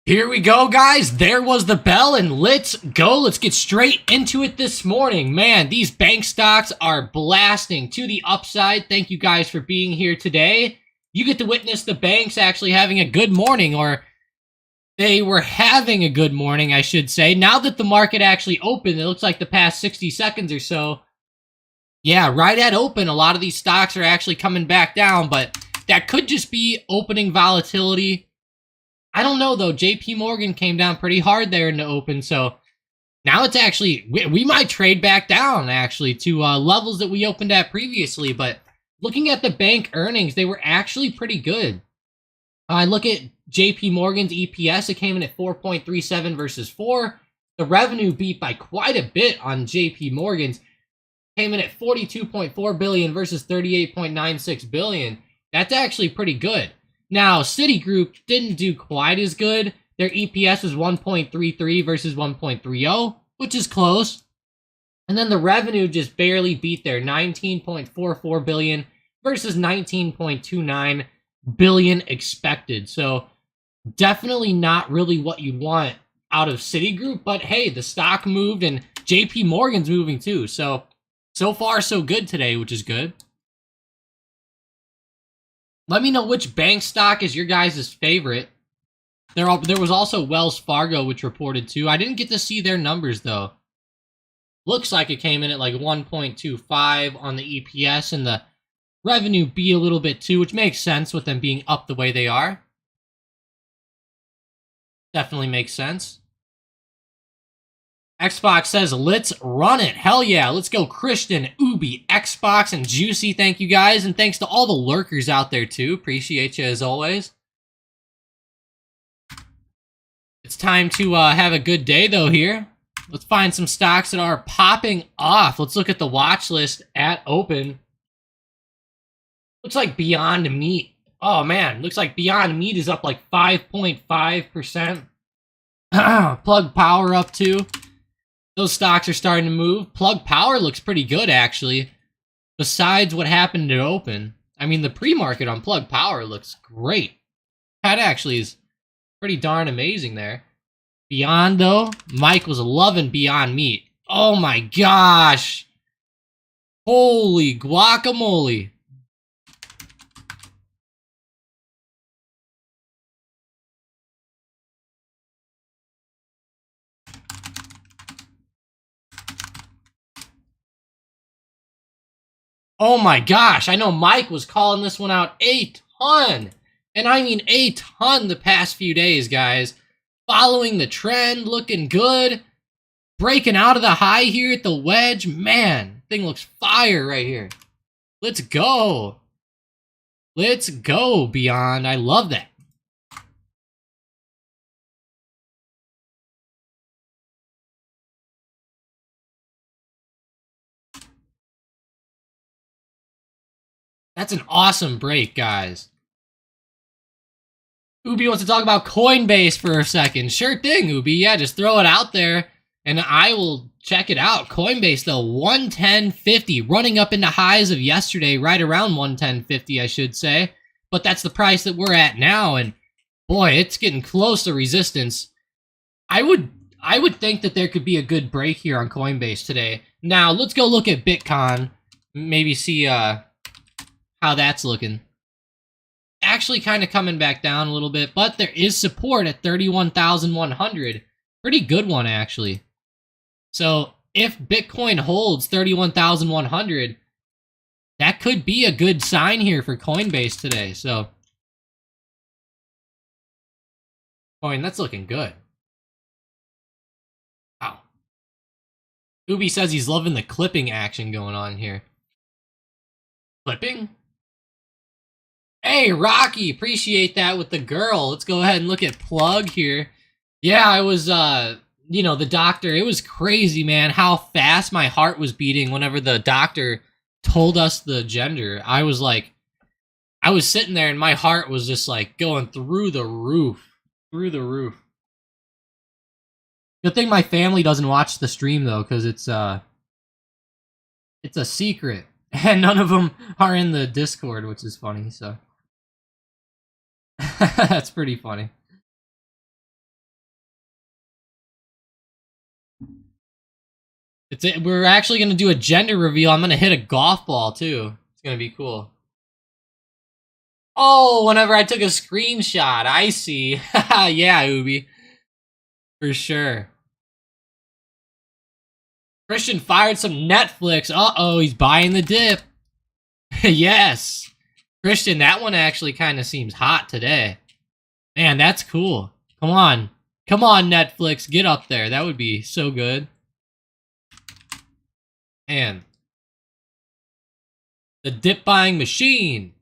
Here we go, guys. There was the bell, and let's go. Let's get straight into it this morning. Man, these bank stocks are blasting to the upside. Thank you guys for being here today. You get to witness the banks actually having a good morning, or they were having a good morning, I should say. Now that the market actually opened, it looks like the past 60 seconds or so. Yeah, right at open, a lot of these stocks are actually coming back down, but that could just be opening volatility. I don't know, though. JP Morgan came down pretty hard there in the open, so now it's actually, we might trade back down, actually, to levels that we opened at previously, but looking at the bank earnings, they were actually pretty good. I look at JP Morgan's EPS, it came in at 4.37 versus 4. The revenue beat by quite a bit on JP Morgan's, came in at 42.4 billion versus 38.96 billion. That's actually pretty good. Now, Citigroup didn't do quite as good. Their EPS was 1.33 versus 1.30, which is close. And then the revenue just barely beat there, 19.44 billion versus 19.29 billion expected. So definitely not really what you'd want out of Citigroup, but hey, the stock moved and JP Morgan's moving too. So far so good today, which is good. Let me know which bank stock is your guys' favorite. There was also Wells Fargo, which reported too. I didn't get to see their numbers, though. Looks like it came in at like 1.25 on the EPS, and the revenue beat a little bit too, which makes sense with them being up the way they are. Definitely makes sense. Xbox says, let's run it. Hell yeah. Let's go, Christian, Ubi, Xbox, and Juicy. Thank you, guys. And thanks to all the lurkers out there, too. Appreciate you, as always. It's time to have a good day, though, here. Let's find some stocks that are popping off. Let's look at the watch list at open. Looks like Beyond Meat. Oh, man. Looks like Beyond Meat is up like 5.5%. Plug Power up, too. Those stocks are starting to move. Plug Power looks pretty good, actually. Besides what happened to open. I mean, the pre-market on Plug Power looks great. That actually is pretty darn amazing there. Beyond, though, Mike was loving Beyond Meat. Oh my gosh. Holy guacamole. Oh my gosh, I know Mike was calling this one out a ton. And I mean a ton the past few days, guys. Following the trend, looking good. Breaking out of the high here at the wedge. Man, thing looks fire right here. Let's go. Let's go, Beyond. I love that. That's an awesome break, guys. Ubi wants to talk about Coinbase for a second. Sure thing, Ubi. Yeah, just throw it out there, and I will check it out. Coinbase, though, 110.50, running up into highs of yesterday, right around 110.50, I should say. But that's the price that we're at now, and boy, it's getting close to resistance. I would think that there could be a good break here on Coinbase today. Now, let's go look at Bitcoin. Maybe see how that's looking. Actually kind of coming back down a little bit, but there is support at 31,100. Pretty good one, actually. So if Bitcoin holds 31,100, that could be a good sign here for Coinbase today. So, Coin, that's looking good. Wow. Ubi says he's loving the clipping action going on here. Clipping? Hey, Rocky, appreciate that with the girl. Let's go ahead and look at Plug here. Yeah, I was, you know, the doctor. It was crazy, man, how fast my heart was beating whenever the doctor told us the gender. I was sitting there and my heart was just like going through the roof. Through the roof. Good thing my family doesn't watch the stream, though, because it's a secret. And none of them are in the Discord, which is funny, so. That's pretty funny. We're actually gonna do a gender reveal. I'm gonna hit a golf ball too. It's gonna be cool. Oh, whenever I took a screenshot, I see. Yeah, Ubi. For sure. Christian fired some Netflix. Uh-oh, he's buying the dip. Yes. Christian, that one actually kind of seems hot today. Man, that's cool. Come on. Come on, Netflix. Get up there. That would be so good. And the dip buying machine.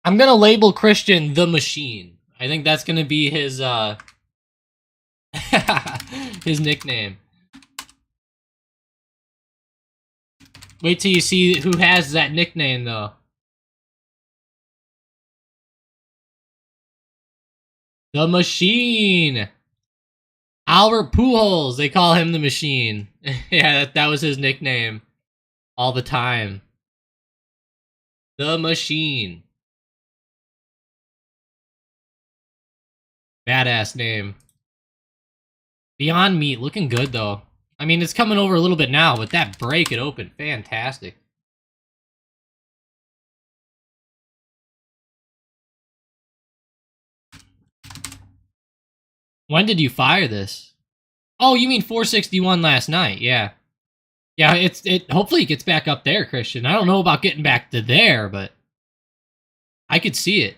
I'm gonna label Christian the Machine. I think that's gonna be his his nickname. Wait till you see who has that nickname though. The Machine. Albert Pujols. They call him the Machine. Yeah, that was his nickname all the time. The Machine. Badass name. Beyond Meat looking good though. I mean, it's coming over a little bit now, but that break it opened fantastic. When did you fire this? Oh, you mean 461 last night? Yeah. Yeah, it hopefully it gets back up there, Christian. I don't know about getting back to there, but I could see it.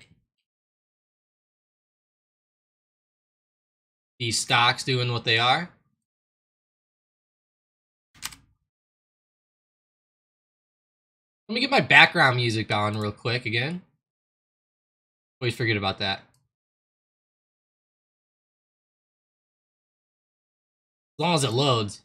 These stocks doing what they are. Let me get my background music on real quick again. Always forget about that. As long as it loads.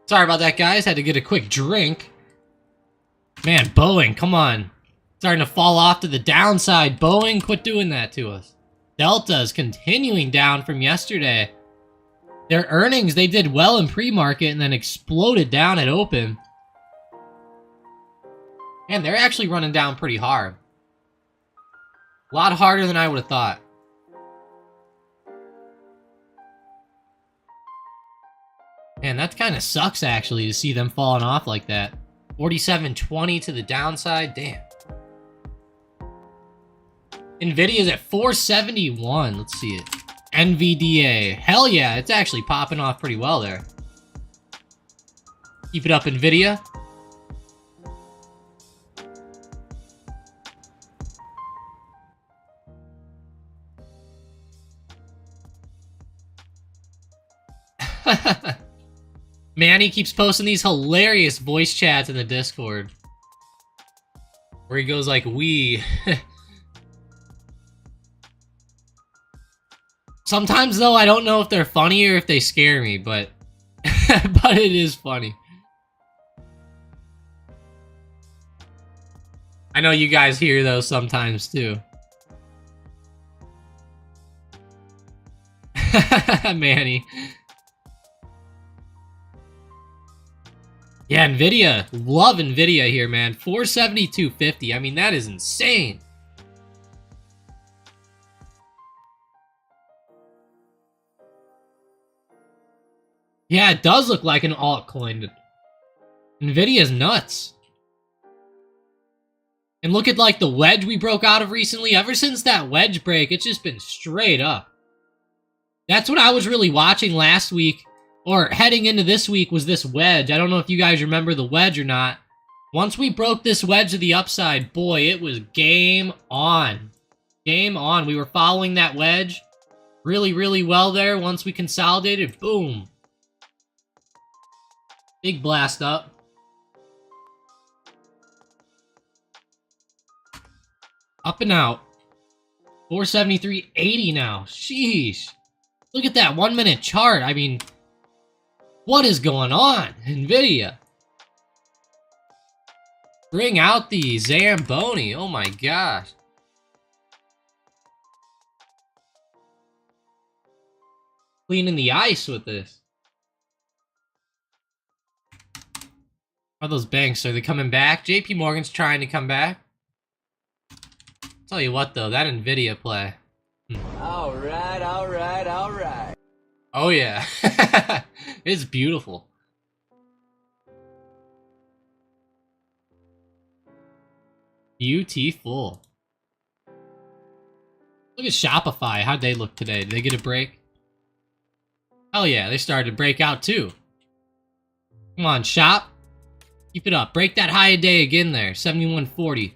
Sorry about that, guys. Had to get a quick drink. Man, Boeing, come on. Starting to fall off to the downside. Boeing, quit doing that to us. Delta is continuing down from yesterday. Their earnings, they did well in pre-market and then exploded down at open. And they're actually running down pretty hard. A lot harder than I would have thought. Man, that kind of sucks actually to see them falling off like that. 47.20 to the downside, damn. Nvidia's at 471, let's see it. NVDA, hell yeah, it's actually popping off pretty well there. Keep it up, Nvidia. Manny keeps posting these hilarious voice chats in the Discord. Where he goes like, we. Sometimes, though, I don't know if they're funny or if they scare me, but... but it is funny. I know you guys hear those sometimes, too. Manny. Yeah, Nvidia. Love Nvidia here, man. 472.50. I mean, that is insane. Yeah, it does look like an altcoin. Nvidia's nuts. And look at, like, the wedge we broke out of recently. Ever since that wedge break, it's just been straight up. That's what I was really watching last week. Or heading into this week was this wedge. I don't know if you guys remember the wedge or not. Once we broke this wedge to the upside, boy, it was game on. Game on. We were following that wedge really, really well there. Once we consolidated, boom. Big blast up. Up and out. 473.80 now. Sheesh. Look at that 1 minute chart. I mean... what is going on, Nvidia? Bring out the Zamboni. Oh my gosh. cleaning the ice with this. Are those banks? Are they coming back? JP Morgan's trying to come back. Tell you what though, that Nvidia play. Alright. Oh yeah. It's beautiful. Beautiful. Look at Shopify. How'd they look today? Did they get a break? Hell yeah, they started to break out too. Come on, Shop. Keep it up. Break that high a day again there. 71.40.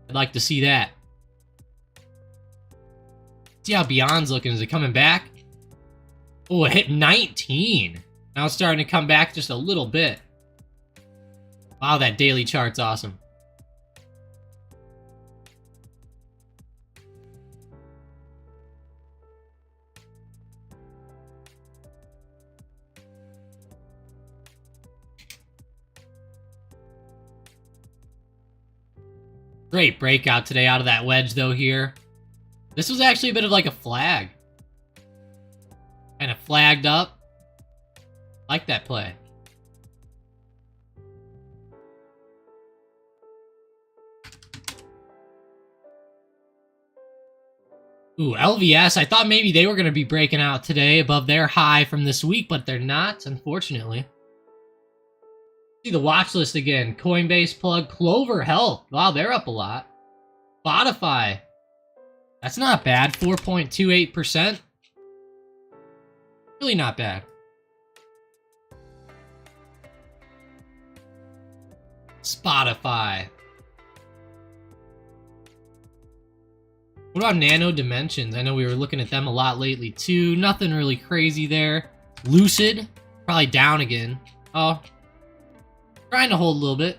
I'd like to see that. See how Beyond's looking. Is it coming back? Oh, it hit 19. Now it's starting to come back just a little bit. Wow, that daily chart's awesome. Great breakout today out of that wedge, though, here. This was actually a bit of like a flag. Kind of flagged up. Like that play. Ooh, LVS. I thought maybe they were going to be breaking out today above their high from this week, but they're not, unfortunately. See the watch list again. Coinbase plug. Clover Health. Wow, they're up a lot. Spotify. That's not bad. 4.28%. Really not bad. Spotify. What about Nano Dimensions? I know we were looking at them a lot lately too. Nothing really crazy there. Lucid. Probably down again. Oh. Trying to hold a little bit.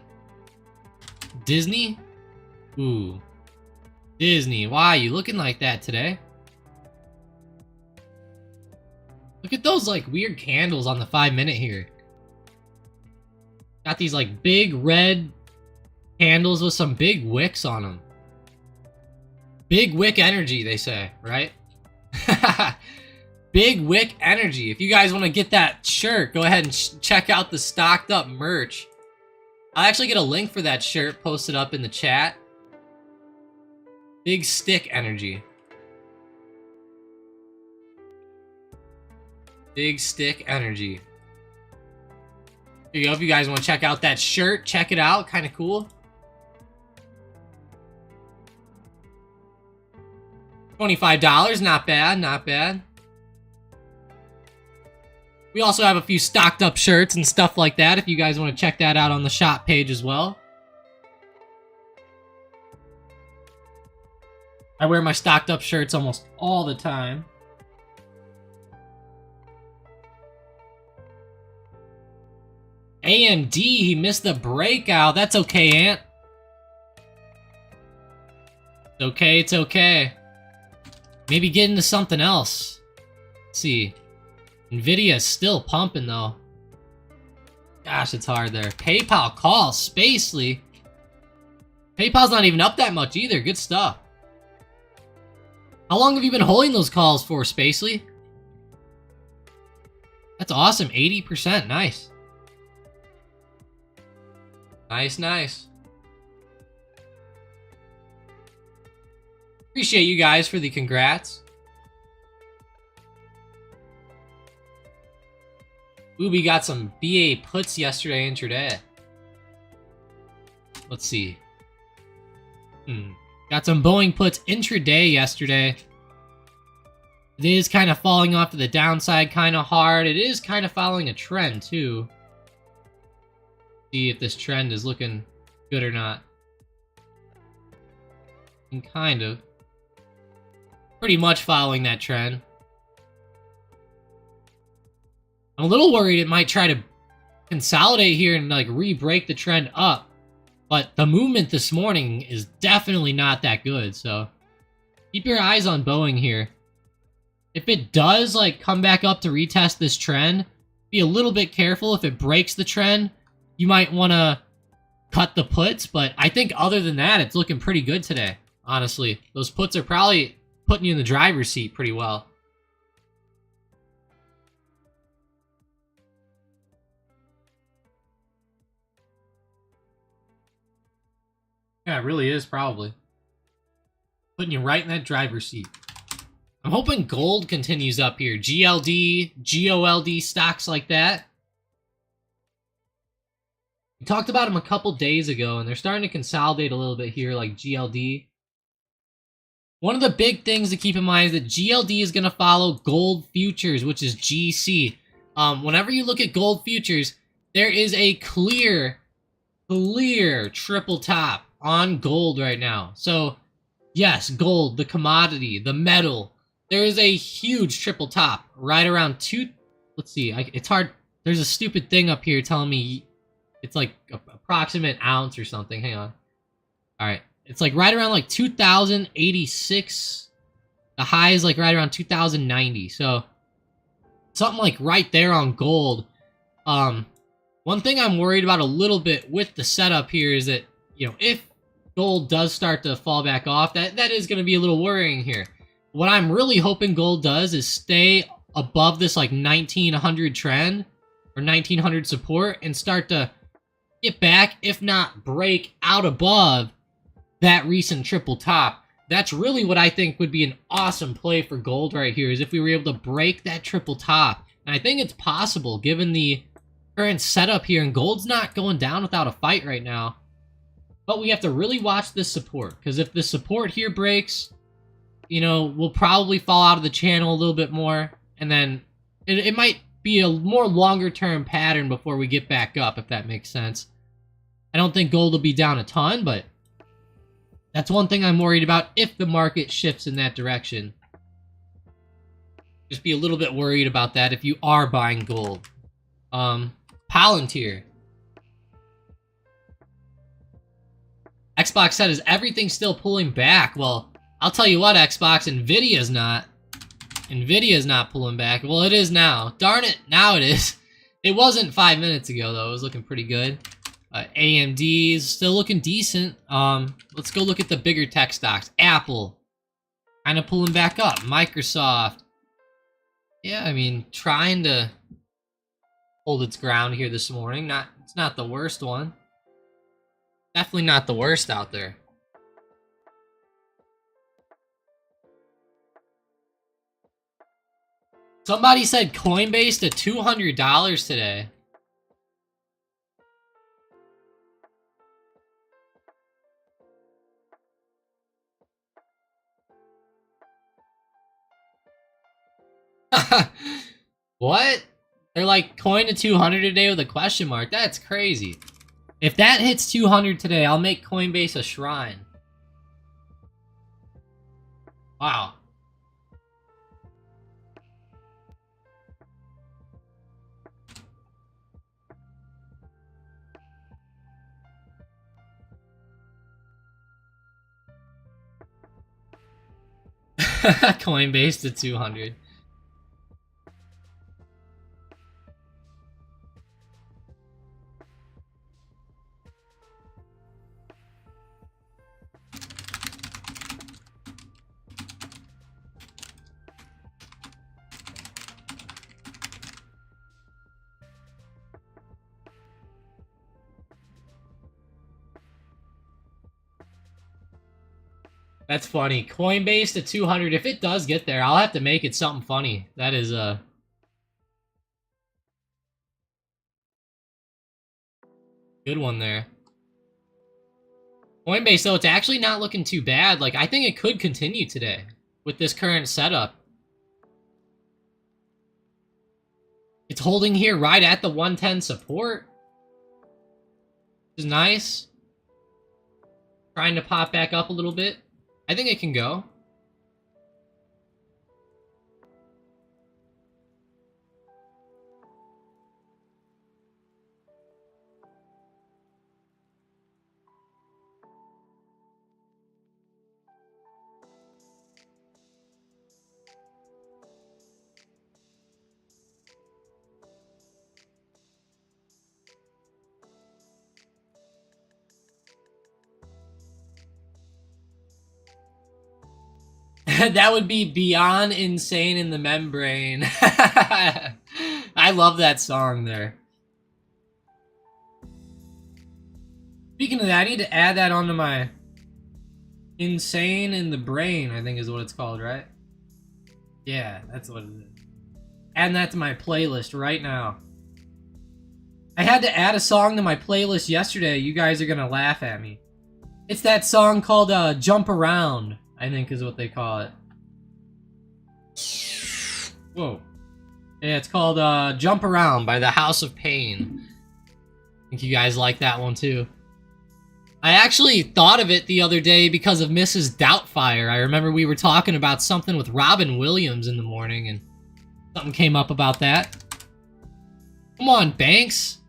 Disney? Ooh. Disney. Why are you looking like that today? Look at those like weird candles on the 5-minute here. Got these like big red candles with some big wicks on them. Big wick energy, they say, right? Big wick energy. If you guys want to get that shirt, go ahead and check out the stocked up merch. I'll actually get a link for that shirt posted up in the chat. Big stick energy. Big stick energy. Here you go. If you guys want to check out that shirt, check it out. Kind of cool. $25. Not bad. Not bad. We also have a few stocked up shirts and stuff like that if you guys want to check that out on the shop page as well. I wear my stocked up shirts almost all the time. AMD, he missed the breakout. That's okay, Ant. It's okay, it's okay. Maybe get into something else. Let's see. Nvidia is still pumping, though. Gosh, it's hard there. PayPal calls. Spacely. PayPal's not even up that much either. Good stuff. How long have you been holding those calls for, Spacely? That's awesome. 80%. Nice. Nice, nice. Appreciate you guys for the congrats. Ooh, we got some BA puts yesterday intraday. Let's see. Got some Boeing puts intraday yesterday. It is kind of falling off to the downside kind of hard. It is kind of following a trend too. See if this trend is looking good or not. And kind of. Pretty much following that trend. I'm a little worried it might try to consolidate here and like re-break the trend up. But the movement this morning is definitely not that good, so keep your eyes on Boeing here. If it does like come back up to retest this trend, be a little bit careful. If it breaks the trend, you might want to cut the puts, but I think other than that, it's looking pretty good today, honestly. Those puts are probably putting you in the driver's seat pretty well. Yeah, it really is, probably. Putting you right in that driver's seat. I'm hoping gold continues up here. GLD, GOLD, stocks like that. We talked about them a couple days ago, and they're starting to consolidate a little bit here, like GLD. One of the big things to keep in mind is that GLD is going to follow gold futures, which is GC. Whenever you look at gold futures, there is a clear triple top on gold right now. So, yes, gold, the commodity, the metal, there is a huge triple top right around let's see, it's hard. There's a stupid thing up here telling me it's like approximate ounce or something. Hang on. All right. It's like right around like 2086. The high is like right around 2090. So something like right there on gold. One thing I'm worried about a little bit with the setup here is that, you know, if gold does start to fall back off, that is going to be a little worrying here. What I'm really hoping gold does is stay above this like 1900 trend or 1900 support and start to get back, if not break out above that recent triple top. That's really what I think would be an awesome play for gold right here, is if we were able to break that triple top. And I think it's possible given the current setup here, and gold's not going down without a fight right now. But we have to really watch this support, because if the support here breaks, you know, we'll probably fall out of the channel a little bit more, and then it might be a more longer term pattern before we get back up, if that makes sense. I don't think gold will be down a ton, but that's one thing I'm worried about if the market shifts in that direction. Just be a little bit worried about that if you are buying gold. Palantir. Xbox said, is everything still pulling back? Well, I'll tell you what, Xbox, Nvidia's not. Nvidia's not pulling back. Well, it is now. Darn it, now it is. It wasn't 5 minutes ago, though. It was looking pretty good. AMD's still looking decent. Let's go look at the bigger tech stocks. Apple, kind of pulling back up. Microsoft, yeah, I mean, trying to hold its ground here this morning. It's not the worst one. Definitely not the worst out there. Somebody said Coinbase to $200 today. What? They're like coin to 200 today with a question mark. That's crazy. If that hits 200 today, I'll make Coinbase a shrine. Wow. Coinbase to 200. That's funny. Coinbase to 200. If it does get there, I'll have to make it something funny. That is good one there. Coinbase, though, it's actually not looking too bad. Like, I think it could continue today with this current setup. It's holding here right at the 110 support. Which is nice. Trying to pop back up a little bit. I think it can go. That would be beyond insane in the membrane. I love that song there. Speaking of that, I need to add that onto my Insane in the Brain, I think is what it's called, right? Yeah, that's what it is. Add that to my playlist right now. I had to add a song to my playlist yesterday. You guys are gonna laugh at me. It's that song called Jump Around, I think is what they call it. Whoa. Yeah, it's called Jump Around by the House of Pain. I think you guys like that one too. I actually thought of it the other day because of Mrs. Doubtfire. I remember we were talking about something with Robin Williams in the morning, and something came up about that. Come on, Banks.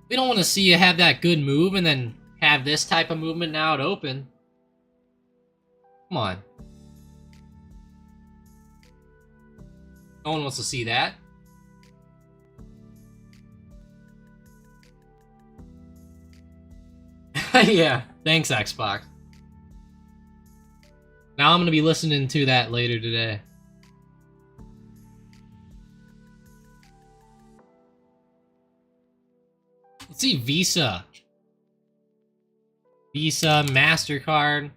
We don't want to see you have that good move and then have this type of movement now at open. Come on. No one wants to see that. Yeah, thanks, Xbox. Now I'm going to be listening to that later today. Let's see, Visa. Visa, MasterCard.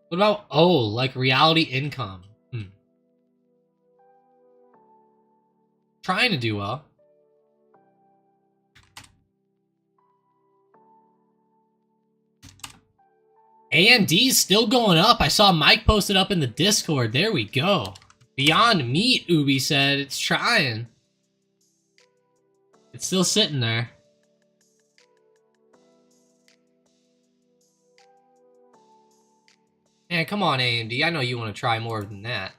What about, oh, like reality income? Trying to do well. AMD's still going up. I saw Mike post it up in the Discord. There we go. Beyond Meat, Ubi said. It's trying. It's still sitting there. Man, come on, AMD. I know you want to try more than that.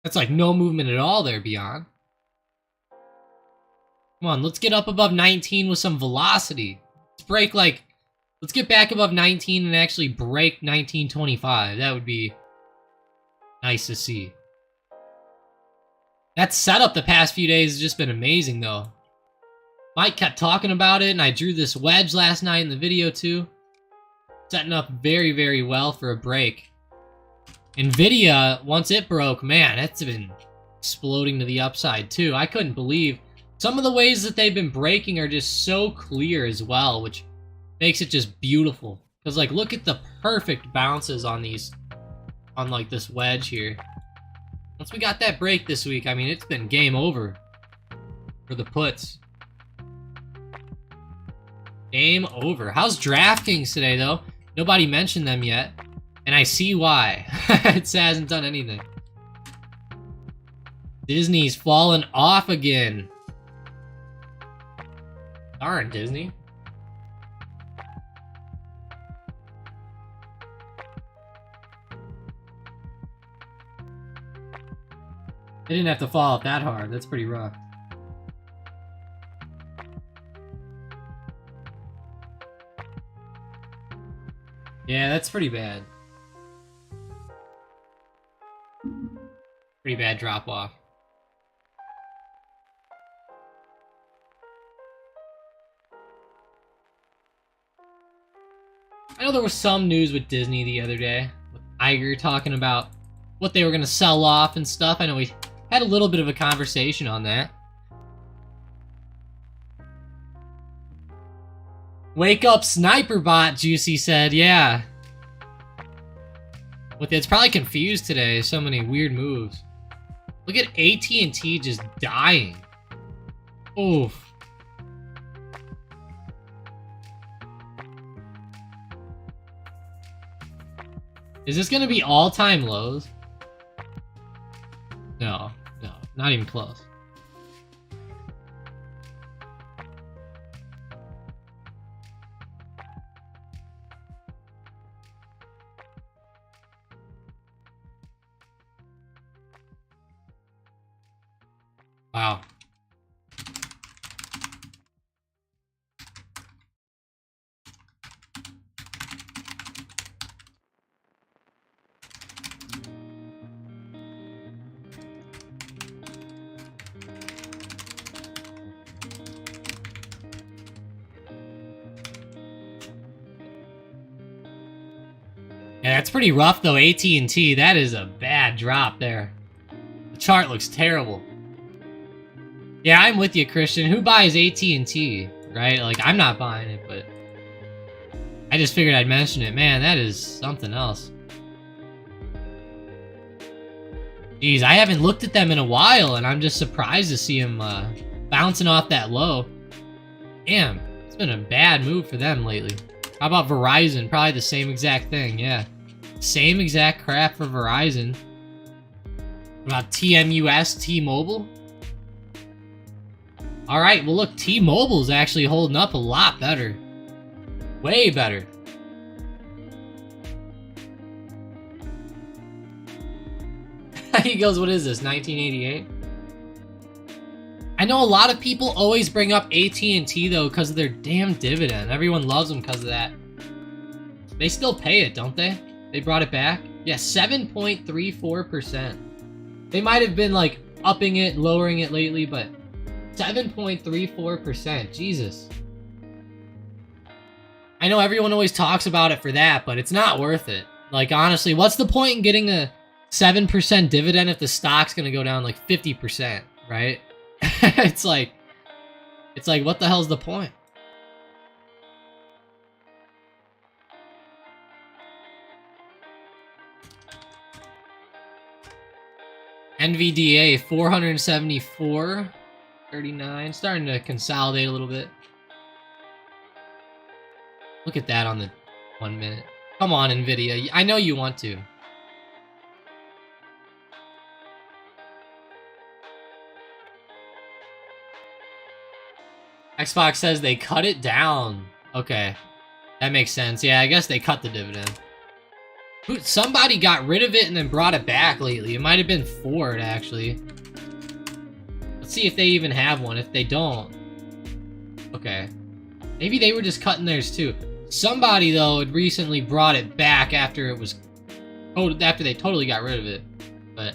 That's like no movement at all there, Beyond. Come on, let's get up above 19 with some velocity. Let's break like... Let's get back above 19 and actually break 1925. That would be nice to see. That setup the past few days has just been amazing, though. Mike kept talking about it, and I drew this wedge last night in the video, too. Setting up very, very well for a break. Nvidia, once it broke, man, it's been exploding to the upside, too. I couldn't believe some of the ways that they've been breaking are just so clear as well, which makes it just beautiful. Because, like, look at the perfect bounces on these, on, like, this wedge here. Once we got that break this week, I mean, it's been game over for the puts. Game over. How's DraftKings today, though? Nobody mentioned them yet. And I see why. It hasn't done anything. Disney's fallen off again. Darn, Disney. They didn't have to fall off that hard. That's pretty rough. Yeah, that's pretty bad. Pretty bad drop off. I know there was some news with Disney the other day, with Iger talking about what they were going to sell off and stuff. I know we had a little bit of a conversation on that. Wake up, Sniper Bot, Juicy said, yeah. It's probably confused today, so many weird moves. Look at AT&T just dying. Oof. Is this gonna be all-time lows? No, not even close. Wow. Yeah, that's pretty rough though, AT&T. That is a bad bad drop there. The chart looks terrible. Yeah, I'm with you, Christian. Who buys AT&T, right? Like, I'm not buying it, but I just figured I'd mention it. Man, that is something else. Jeez, I haven't looked at them in a while, and I'm just surprised to see them bouncing off that low. Damn, it's been a bad move for them lately. How about Verizon? Probably the same exact thing, yeah. Same exact crap for Verizon. What about TMUS, T-Mobile? Alright, well look, T-Mobile's actually holding up a lot better. Way better. He goes, what is this, 1988? I know a lot of people always bring up AT&T though because of their damn dividend. Everyone loves them because of that. They still pay it, don't they? They brought it back? Yeah, 7.34%. They might have been like upping it, lowering it lately, but 7.34%. Jesus. I know everyone always talks about it for that, but it's not worth it. Like, honestly, what's the point in getting a 7% dividend if the stock's gonna go down like 50%, right? It's like, what the hell's the point? NVDA 474.39, starting to consolidate a little bit. Look at that on the 1 minute. Come on, Nvidia. I know you want to. Xbox says they cut it down. Okay. That makes sense. Yeah, I guess they cut the dividend. Somebody got rid of it and then brought it back lately. It might have been Ford, actually. Let's see if they even have one. If they don't... Okay. Maybe they were just cutting theirs, too. Somebody, though, had recently brought it back after it was... after they totally got rid of it. But...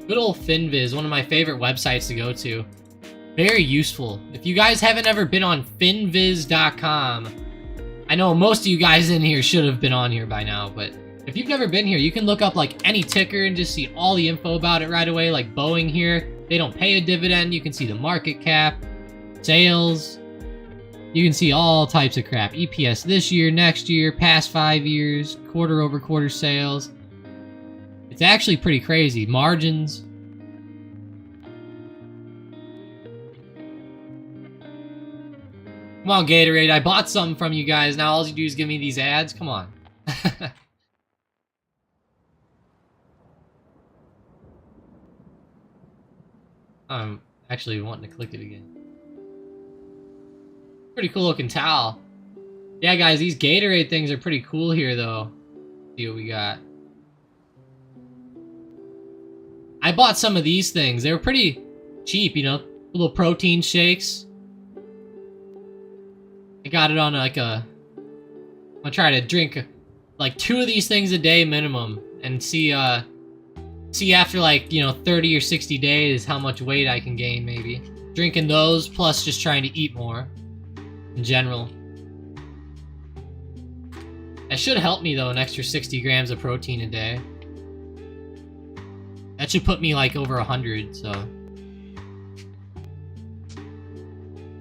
Good old FinViz, one of my favorite websites to go to. Very useful. If you guys haven't ever been on finviz.com, I know most of you guys in here should have been on here by now, but if you've never been here, you can look up like any ticker and just see all the info about it right away. Like Boeing here, they don't pay a dividend. You can see the market cap, sales. You can see all types of crap. EPS this year, next year, past 5 years, quarter-over-quarter sales. It's actually pretty crazy. Margins. Come on, Gatorade. I bought something from you guys. Now all you do is give me these ads. Come on. I'm actually wanting to click it again. Pretty cool looking towel. Yeah, guys, these Gatorade things are pretty cool here, though. Let's see what we got. I bought some of these things. They were pretty cheap, you know, little protein shakes. I got it on like a... I'm gonna try to drink like 2 of these things a day minimum and see after like, you know, 30 or 60 days how much weight I can gain maybe. Drinking those plus just trying to eat more in general. That should help me though, an extra 60 grams of protein a day. That should put me like over 100, so...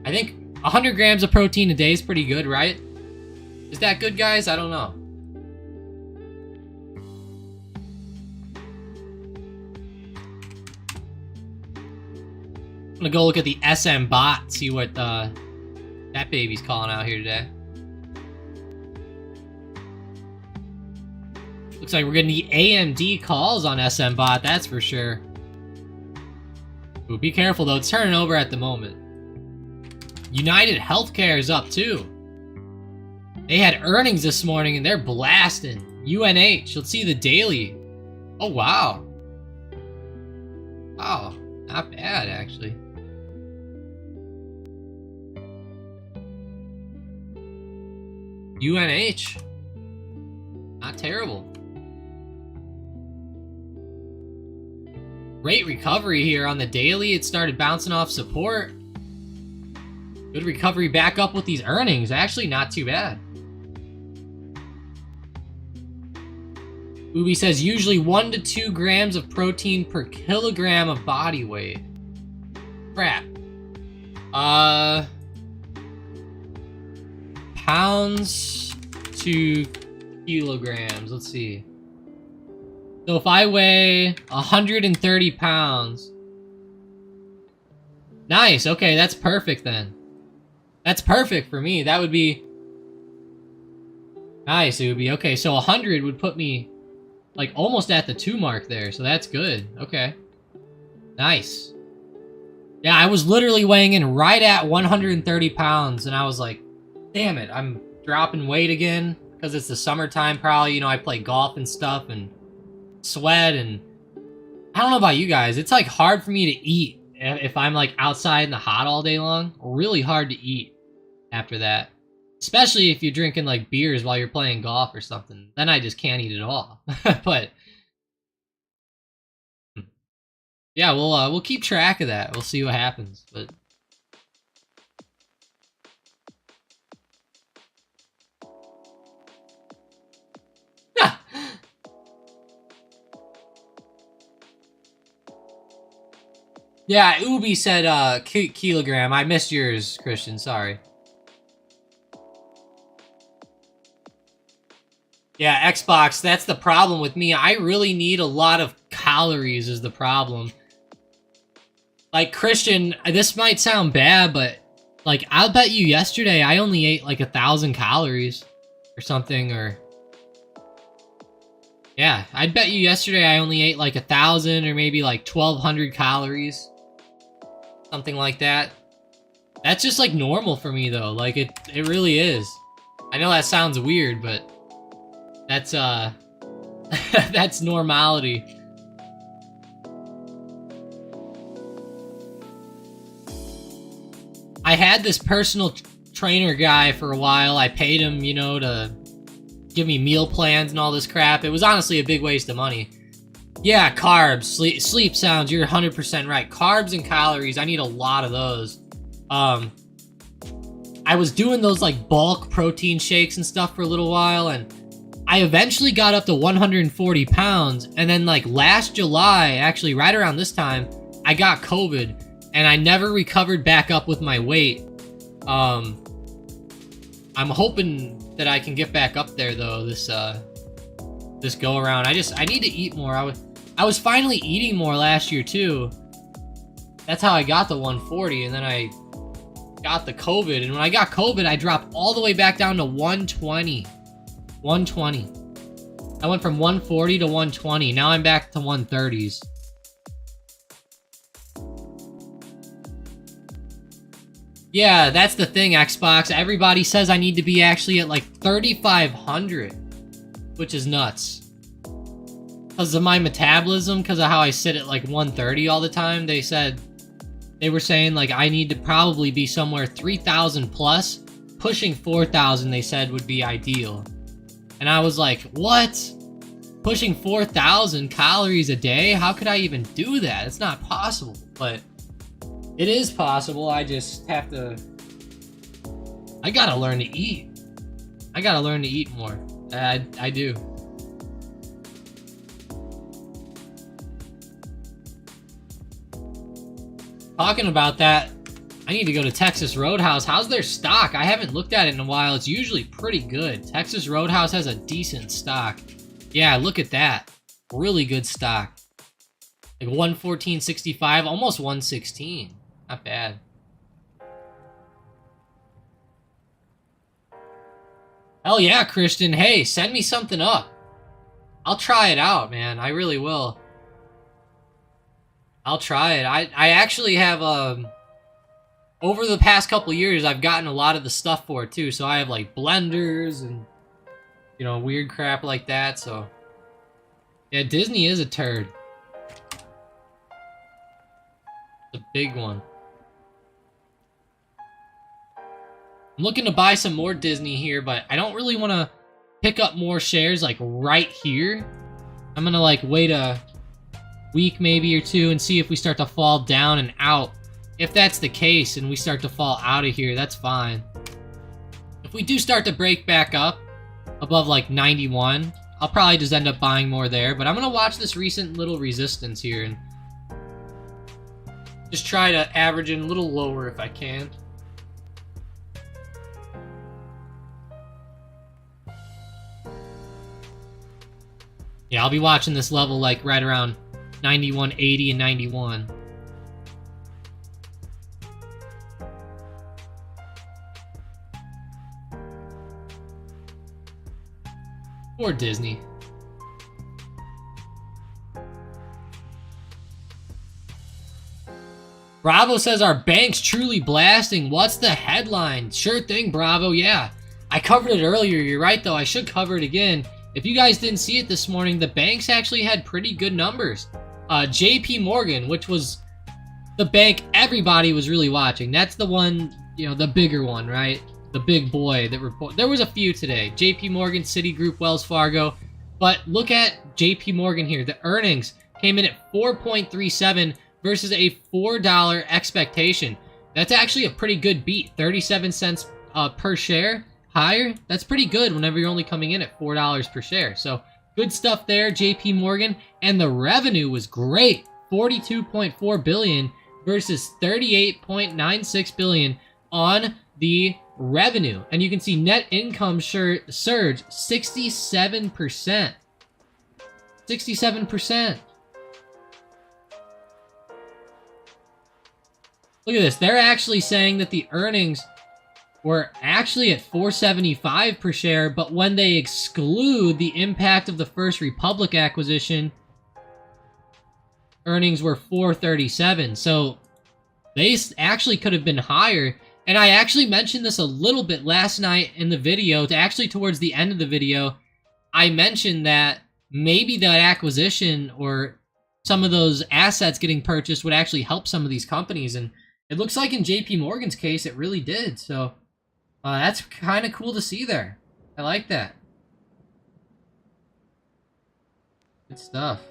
I think 100 grams of protein a day is pretty good, right? Is that good, guys? I don't know. I'm gonna go look at the SM bot, see what that baby's calling out here today. Looks like we're getting the AMD calls on SM bot, that's for sure. Ooh, be careful though, it's turning over at the moment. United Healthcare is up too. They had earnings this morning and they're blasting. UNH, let's see the daily. Oh wow. Wow, not bad actually. UNH, not terrible. Great recovery here on the daily. It started bouncing off support. Good recovery back up with these earnings. Actually, not too bad. Ubi says usually 1 to 2 grams of protein per kilogram of body weight. Crap. Pounds to kilograms. Let's see. So if I weigh 130 pounds. Nice. Okay, that's perfect then. That's perfect for me. That would be nice, Ubi. Okay, so 100 would put me like almost at the 2 mark there. So that's good. Okay. Nice. Yeah, I was literally weighing in right at 130 pounds, and I was like, damn it, I'm dropping weight again because it's the summertime probably. You know, I play golf and stuff and sweat, and I don't know about you guys. It's like hard for me to eat if I'm like outside in the hot all day long. Really hard to eat after that. Especially if you're drinking like beers while you're playing golf or something. Then I just can't eat at all. But yeah, we'll keep track of that. We'll see what happens. But yeah, Ubi said kilogram. I missed yours, Christian. Sorry. Yeah, Xbox, that's the problem with me. I really need a lot of calories is the problem. Like, Christian, this might sound bad, but, like, I'll bet you yesterday I only ate, like, 1,000 calories or something, or... Yeah, I'd bet you yesterday I only ate, like, 1,000 or maybe, like, 1,200 calories. Something like that. That's just, like, normal for me, though. Like, it really is. I know that sounds weird, but... That's, that's normality. I had this personal trainer guy for a while. I paid him, you know, to give me meal plans and all this crap. It was honestly a big waste of money. Yeah, carbs, sleep sounds, you're 100% right. Carbs and calories, I need a lot of those. I was doing those, like, bulk protein shakes and stuff for a little while, and I eventually got up to 140 pounds, and then, like, last July, actually right around this time, I got COVID, and I never recovered back up with my weight. I'm hoping that I can get back up there, though, this go around. I need to eat more. I was finally eating more last year, too. That's how I got the 140, and then I got the COVID, and when I got COVID, I dropped all the way back down to 120. 120. I went from 140 to 120. Now I'm back to 130s. Yeah, that's the thing, Xbox. Everybody says I need to be actually at like 3,500, which is nuts. Because of my metabolism, because of how I sit at like 130 all the time, they were saying like I need to probably be somewhere 3,000 plus. Pushing 4,000, they said, would be ideal. And I was like, what? Pushing 4,000 calories a day? How could I even do that? It's not possible. But it is possible. I just have to... I gotta learn to eat. I gotta learn to eat more. I do. Talking about that, I need to go to Texas Roadhouse. How's their stock? I haven't looked at it in a while. It's usually pretty good. Texas Roadhouse has a decent stock. Yeah, look at that. Really good stock. Like 114.65, almost 116. Not bad. Hell yeah, Christian. Hey, send me something up. I'll try it out, man. I really will. I'll try it. I actually have, over the past couple years, I've gotten a lot of the stuff for it, too. So I have, like, blenders and, you know, weird crap like that, so... Yeah, Disney is a turd. It's a big one. I'm looking to buy some more Disney here, but I don't really want to pick up more shares, like, right here. I'm gonna, like, wait a week maybe or two and see if we start to fall down and out. If that's the case and we start to fall out of here, that's fine. If we do start to break back up above like 91, I'll probably just end up buying more there. But I'm going to watch this recent little resistance here and just try to average in a little lower if I can. Yeah, I'll be watching this level like right around 91.80 and 91. Or Disney. Bravo says, our bank's truly blasting. What's the headline? Sure thing, Bravo. Yeah, I covered it earlier. You're right, though. I should cover it again. If you guys didn't see it this morning, the banks actually had pretty good numbers. JP Morgan, which was the bank everybody was really watching. That's the one, you know, the bigger one, right? The big boy that report. There was a few today. JP Morgan, Citigroup, Wells Fargo. But look at JP Morgan here. The earnings came in at 4.37 versus a $4 expectation. That's actually a pretty good beat. 37 cents per share higher. That's pretty good whenever you're only coming in at $4 per share. So good stuff there, JP Morgan. And the revenue was great. 42.4 billion versus 38.96 billion on the revenue. And you can see net income surge 67%. 67%. Look at this. They're actually saying that the earnings were actually at $4.75 per share, but when they exclude the impact of the First Republic acquisition, earnings were $4.37. So they actually could have been higher. And I actually mentioned this a little bit last night in the video. Actually, towards the end of the video, I mentioned that maybe that acquisition or some of those assets getting purchased would actually help some of these companies. And it looks like in JP Morgan's case, it really did. So that's kind of cool to see there. I like that. Good stuff.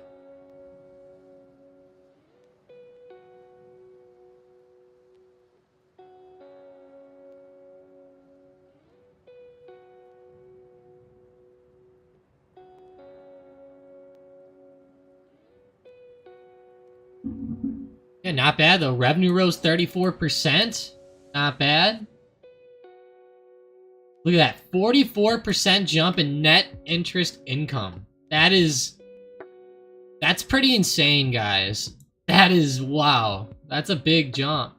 Yeah, not bad though. Revenue rose 34%. Not bad. Look at that. 44% jump in net interest income. That's pretty insane, guys. That is, wow. That's a big jump.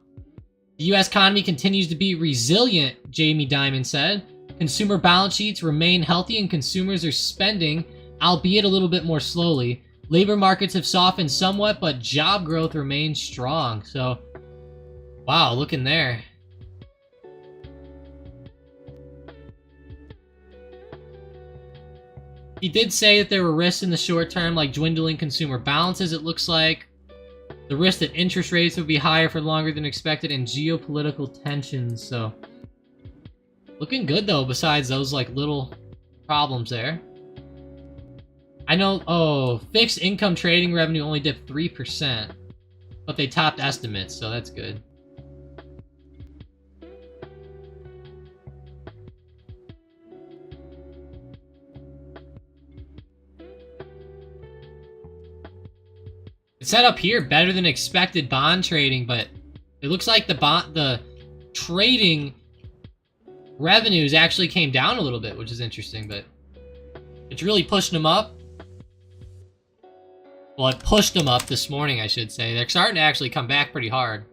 The U.S. economy continues to be resilient, Jamie Dimon said. Consumer balance sheets remain healthy and consumers are spending, albeit a little bit more slowly. Labor markets have softened somewhat, but job growth remains strong. So, wow, look in there. He did say that there were risks in the short term, like dwindling consumer balances, it looks like. The risk that interest rates would be higher for longer than expected, and geopolitical tensions. So, looking good, though, besides those, like, little problems there. I know, fixed income trading revenue only dipped 3%, but they topped estimates, so that's good. It's set up here better than expected bond trading, but it looks like the trading revenues actually came down a little bit, which is interesting, but it's really pushing them up. Well, it pushed them up this morning, I should say. They're starting to actually come back pretty hard.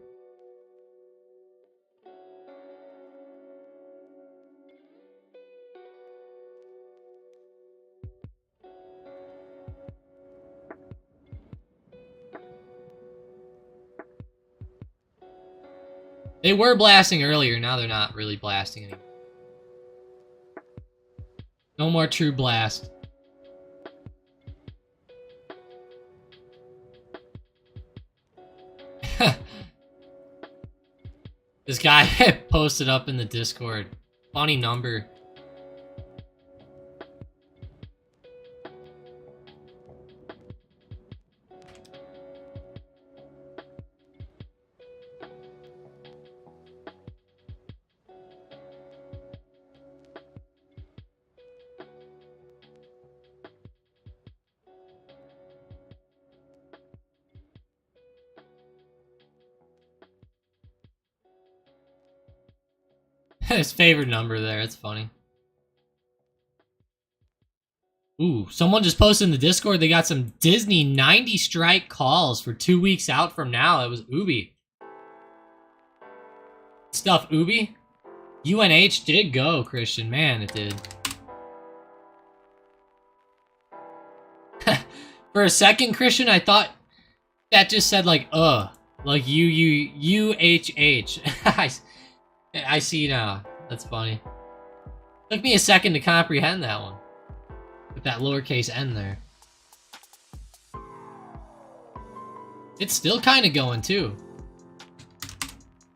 They were blasting earlier, now they're not really blasting anymore. No more true blast. This guy posted up in the Discord. Funny number. His favorite number there. It's funny. Ooh, someone just posted in the Discord they got some Disney 90 strike calls for 2 weeks out from now. It was Ubi. Stuff, Ubi. UNH did go, Christian. Man, it did. For a second, Christian, I thought that just said like like U-H-H. I see now. That's funny. Took me a second to comprehend that one. With that lowercase n there. It's still kind of going too.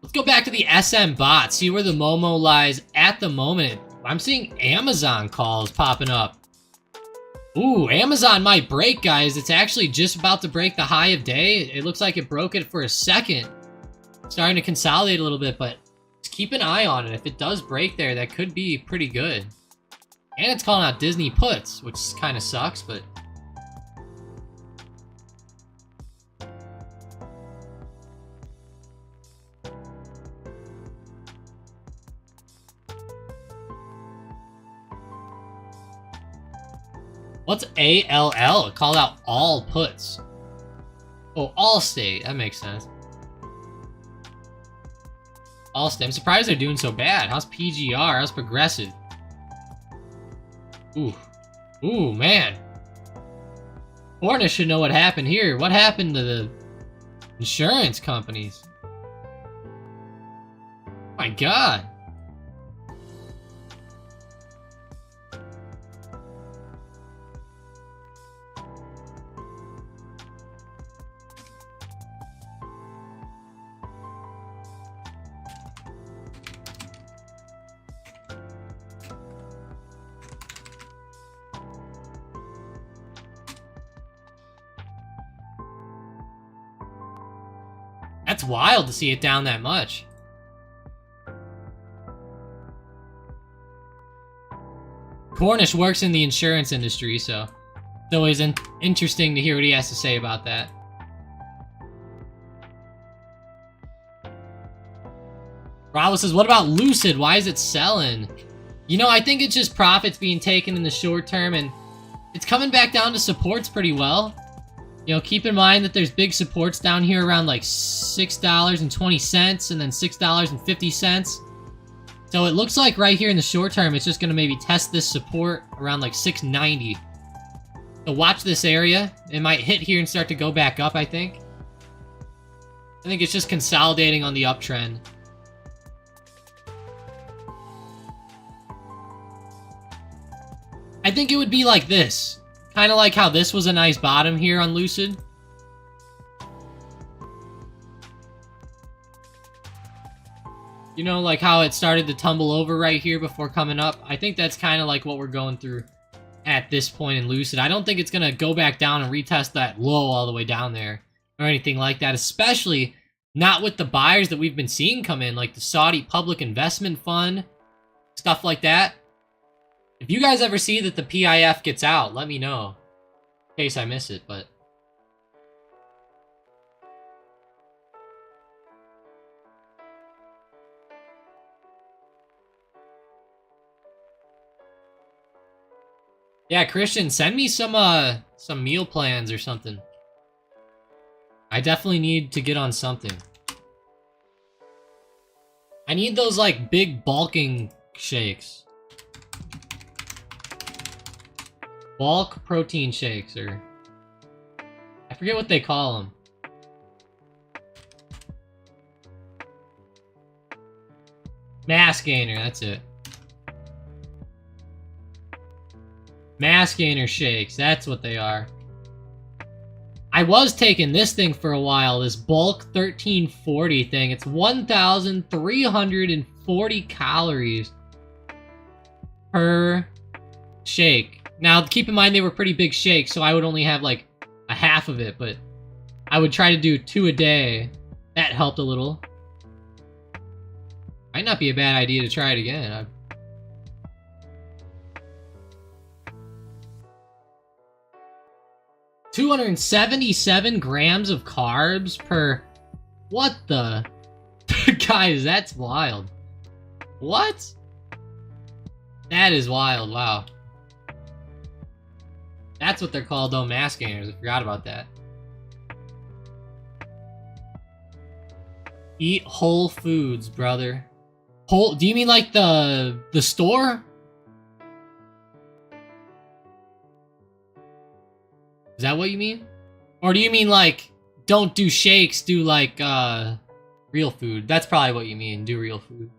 Let's go back to the SM bot, see where the Momo lies at the moment. I'm seeing Amazon calls popping up. Ooh, Amazon might break, guys. It's actually just about to break the high of day. It looks like it broke it for a second. Starting to consolidate a little bit, but just keep an eye on it. If it does break there, that could be pretty good. And it's calling out Disney puts, which kind of sucks, but... What's ALL? It called out all puts. Oh, Allstate. That makes sense. Allstate. I'm surprised they're doing so bad. How's PGR? How's Progressive? Ooh. Ooh, man. Cornish should know what happened here. What happened to the insurance companies? My God. That's wild to see it down that much. Cornish works in the insurance industry, so it's always interesting to hear what he has to say about that. Bravo says, what about Lucid? Why is it selling? You know, I think it's just profits being taken in the short term, and it's coming back down to supports pretty well. You know, keep in mind that there's big supports down here around like $6.20 and then $6.50. So it looks like right here in the short term, it's just going to maybe test this support around like $6.90. So watch this area. It might hit here and start to go back up, I think. I think it's just consolidating on the uptrend. I think it would be like this. Kind of like how this was a nice bottom here on Lucid. You know, like how it started to tumble over right here before coming up. I think that's kind of like what we're going through at this point in Lucid. I don't think it's going to go back down and retest that low all the way down there or anything like that, especially not with the buyers that we've been seeing come in, like the Saudi Public Investment Fund, stuff like that. If you guys ever see that the PIF gets out, let me know. In case I miss it, but... Yeah, Christian, send me some meal plans or something. I definitely need to get on something. I need those, like, big bulking shakes. Bulk protein shakes, or... I forget what they call them. Mass gainer, that's it. Mass gainer shakes, that's what they are. I was taking this thing for a while, this bulk 1340 thing. It's 1,340 calories per shake. Now, keep in mind they were pretty big shakes, so I would only have like a half of it, but I would try to do 2 a day. That helped a little. Might not be a bad idea to try it again. 277 grams of carbs per... What the... Guys, that's wild. What? That is wild, wow. That's what they're called though, mask gainers. I forgot about that. Eat Whole Foods, brother. Whole, do you mean like the store? Is that what you mean? Or do you mean like, don't do shakes, do like, real food? That's probably what you mean, do real food.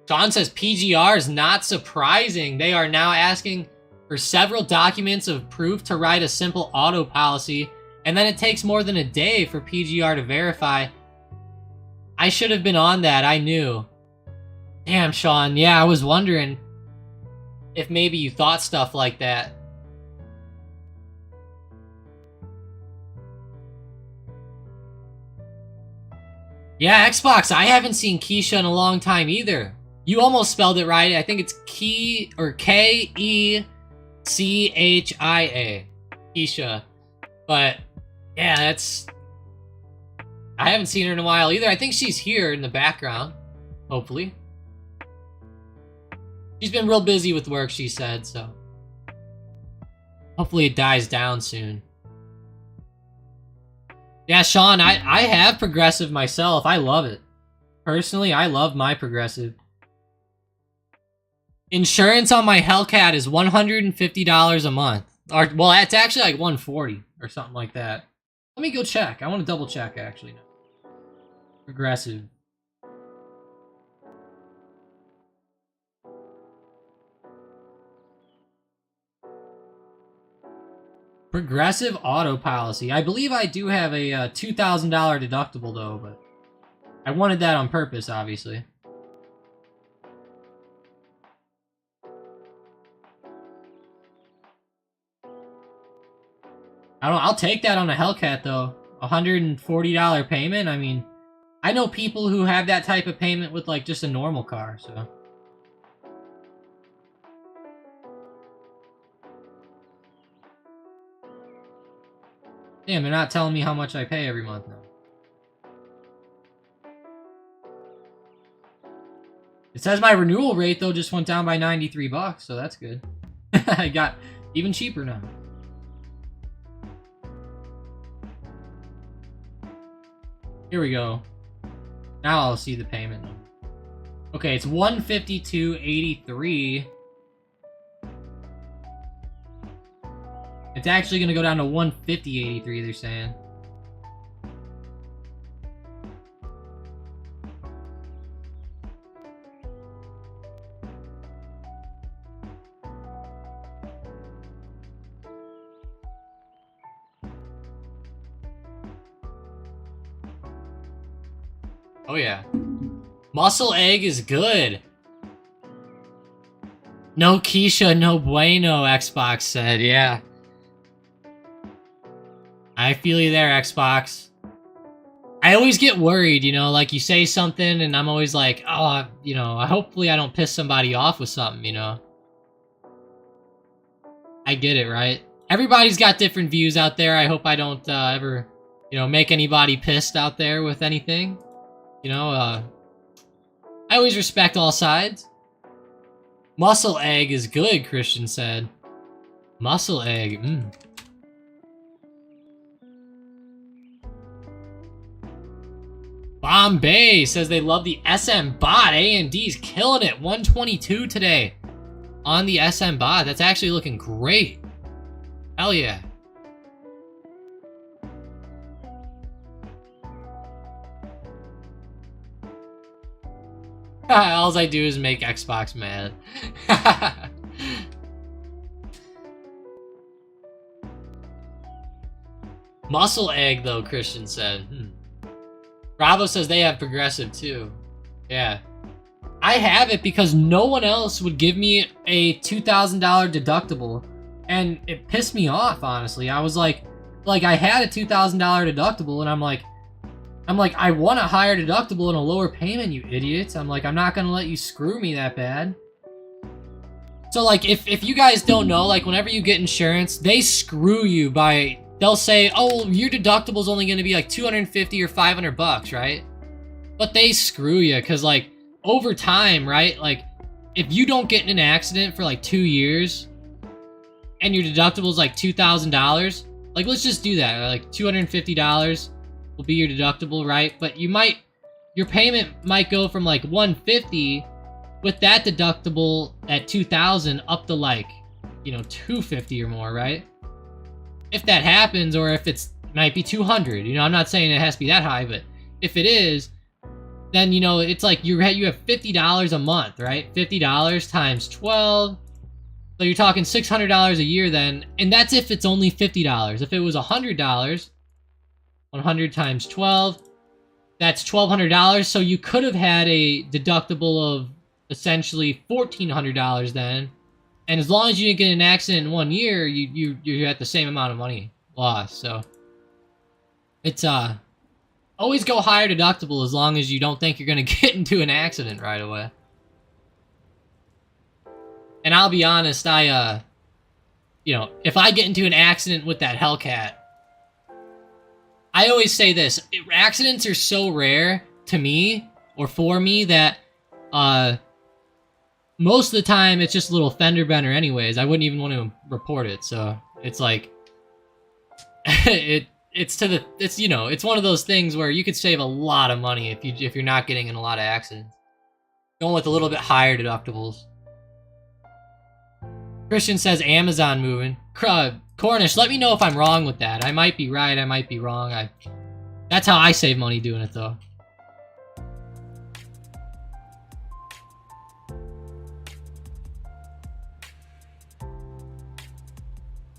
Sean says PGR is not surprising. They are now asking for several documents of proof to write a simple auto policy, and then it takes more than a day for PGR to verify. I should have been on that, I knew. Damn, Sean, yeah, I was wondering if maybe you thought stuff like that. Yeah, Xbox, I haven't seen Keisha in a long time either. You almost spelled it right. I think it's Key or K-E-C-H-I-A. Keisha. But yeah, that's, I haven't seen her in a while either. I think she's here in the background. Hopefully. She's been real busy with work, she said, so hopefully it dies down soon. Yeah, Sean, I have Progressive myself. I love it. Personally, I love my Progressive. Insurance on my Hellcat is $150 a month. Or, well, it's actually like $140 or something like that. Let me go check. I want to double check, actually. Progressive. Progressive auto policy. I believe I do have a $2,000 deductible, though, but I wanted that on purpose, obviously. I'll take that on a Hellcat, though. $140 payment? I mean, I know people who have that type of payment with, like, just a normal car, so. Damn, they're not telling me how much I pay every month now. It says my renewal rate, though, just went down by 93 bucks, so that's good. I got even cheaper now. Here we go. Now I'll see the payment number. Okay, it's $152.83. It's actually gonna go down to $150.83, they're saying. Oh yeah. Muscle egg is good. No Keisha, no bueno, Xbox said, yeah. I feel you there, Xbox. I always get worried, you know, like you say something and I'm always like, oh, you know, hopefully I don't piss somebody off with something, you know. I get it, right? Everybody's got different views out there. I hope I don't ever, you know, make anybody pissed out there with anything. You know, I always respect all sides. Muscle egg is good, Christian said. Muscle egg, Bombay says they love the SM bot. A&D's killing it. 122 today on the SM bot. That's actually looking great. Hell yeah. All I do is make Xbox mad. Muscle egg, though, Christian said. Bravo says they have Progressive, too. Yeah. I have it because no one else would give me a $2,000 deductible. And it pissed me off, honestly. I was like I had a $2,000 deductible, and I'm like, I want a higher deductible and a lower payment, you idiots. I'm like, I'm not gonna let you screw me that bad. So, like, if you guys don't know, like, whenever you get insurance, they screw you by, they'll say, oh, your deductible's only gonna be like 250 or 500 bucks, right? But they screw you, because, like, over time, right? Like, if you don't get in an accident for, like, 2 years, and your deductible is, like, $2,000, like, let's just do that. Like, $250 will be your deductible, right? But your payment might go from, like, $150 with that deductible at $2,000 up to, like, you know, $250 or more, right? If that happens, or if it might be $200, you know, I'm not saying it has to be that high, but if it is, then, you know, it's like you have $50 a month, right? $50 times 12, so you're talking $600 a year then, and that's if it's only $50. If it was $100, 100 times 12, that's $1,200, so you could have had a deductible of essentially $1,400 then, and as long as you didn't get in an accident in 1 year, you're at the same amount of money lost. So it's always go higher deductible as long as you don't think you're gonna get into an accident right away. And I'll be honest, you know, if I get into an accident with that Hellcat, I always say this: accidents are so rare to me, or for me, that most of the time it's just a little fender bender anyways. I wouldn't even want to report it. So it's like it's you know, it's one of those things where you could save a lot of money if you're not getting in a lot of accidents, going with a little bit higher deductibles. Christian says Amazon moving. Cornish, let me know if I'm wrong with that. I might be right, I might be wrong. That's how I save money doing it, though.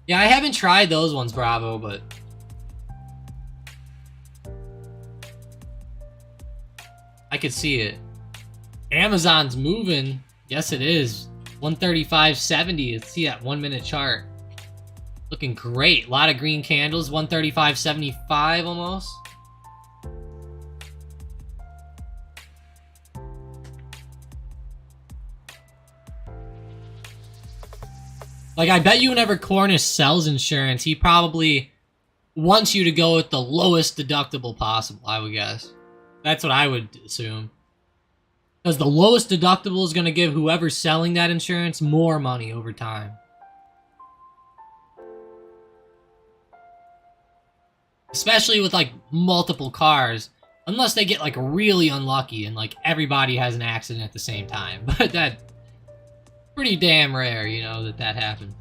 Yeah, I haven't tried those ones, Bravo, but I could see it. Amazon's moving. Yes, it is. 135.70. Let's see that 1 minute chart. Looking great. A lot of green candles. 135.75 almost. Like, I bet you whenever Cornish sells insurance, he probably wants you to go with the lowest deductible possible, I would guess. That's what I would assume. Because the lowest deductible is going to give whoever's selling that insurance more money over time. Especially with, like, multiple cars. Unless they get, like, really unlucky and, like, everybody has an accident at the same time. But that's pretty damn rare, you know, that happens.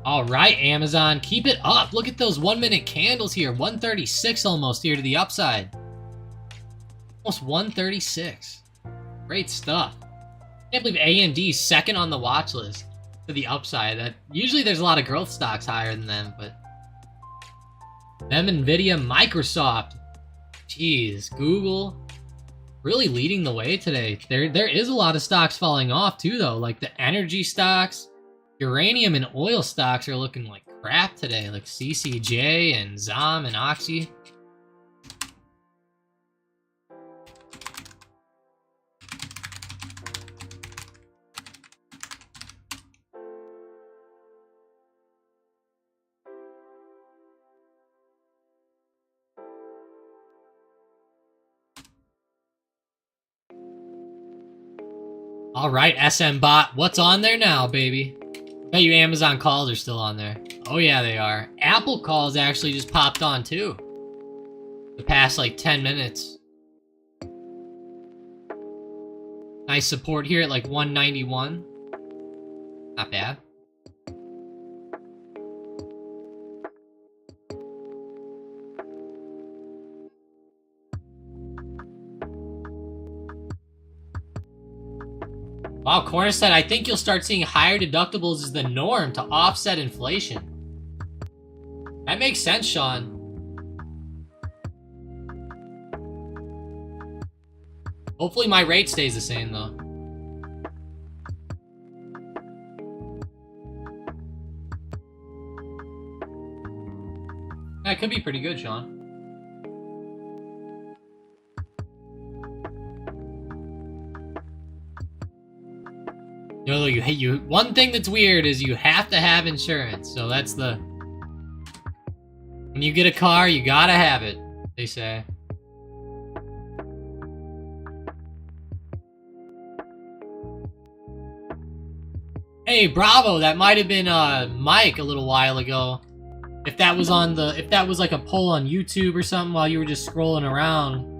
All right, Amazon, keep it up. Look at those 1 minute candles here. 136 almost here to the upside. Almost 136. Great stuff. Can't believe AMD's second on the watch list to the upside. That usually there's a lot of growth stocks higher than them, but them, Nvidia, Microsoft, jeez, Google, really leading the way today. There is a lot of stocks falling off too, though. Like the energy stocks. Uranium and oil stocks are looking like crap today, like CCJ and ZOM and Oxy. All right, SM Bot, what's on there now, baby? Bet you Amazon calls are still on there. Oh yeah, they are. Apple calls actually just popped on too. The past like 10 minutes. Nice support here at like 191. Not bad. Wow, Cornish said, I think you'll start seeing higher deductibles as the norm to offset inflation. That makes sense, Sean. Hopefully my rate stays the same, though. That could be pretty good, Sean. No, you. One thing that's weird is you have to have insurance. So that's the. When you get a car, you gotta have it. They say. Hey, Bravo, that might have been Mike a little while ago. If that was like a poll on YouTube or something while you were just scrolling around.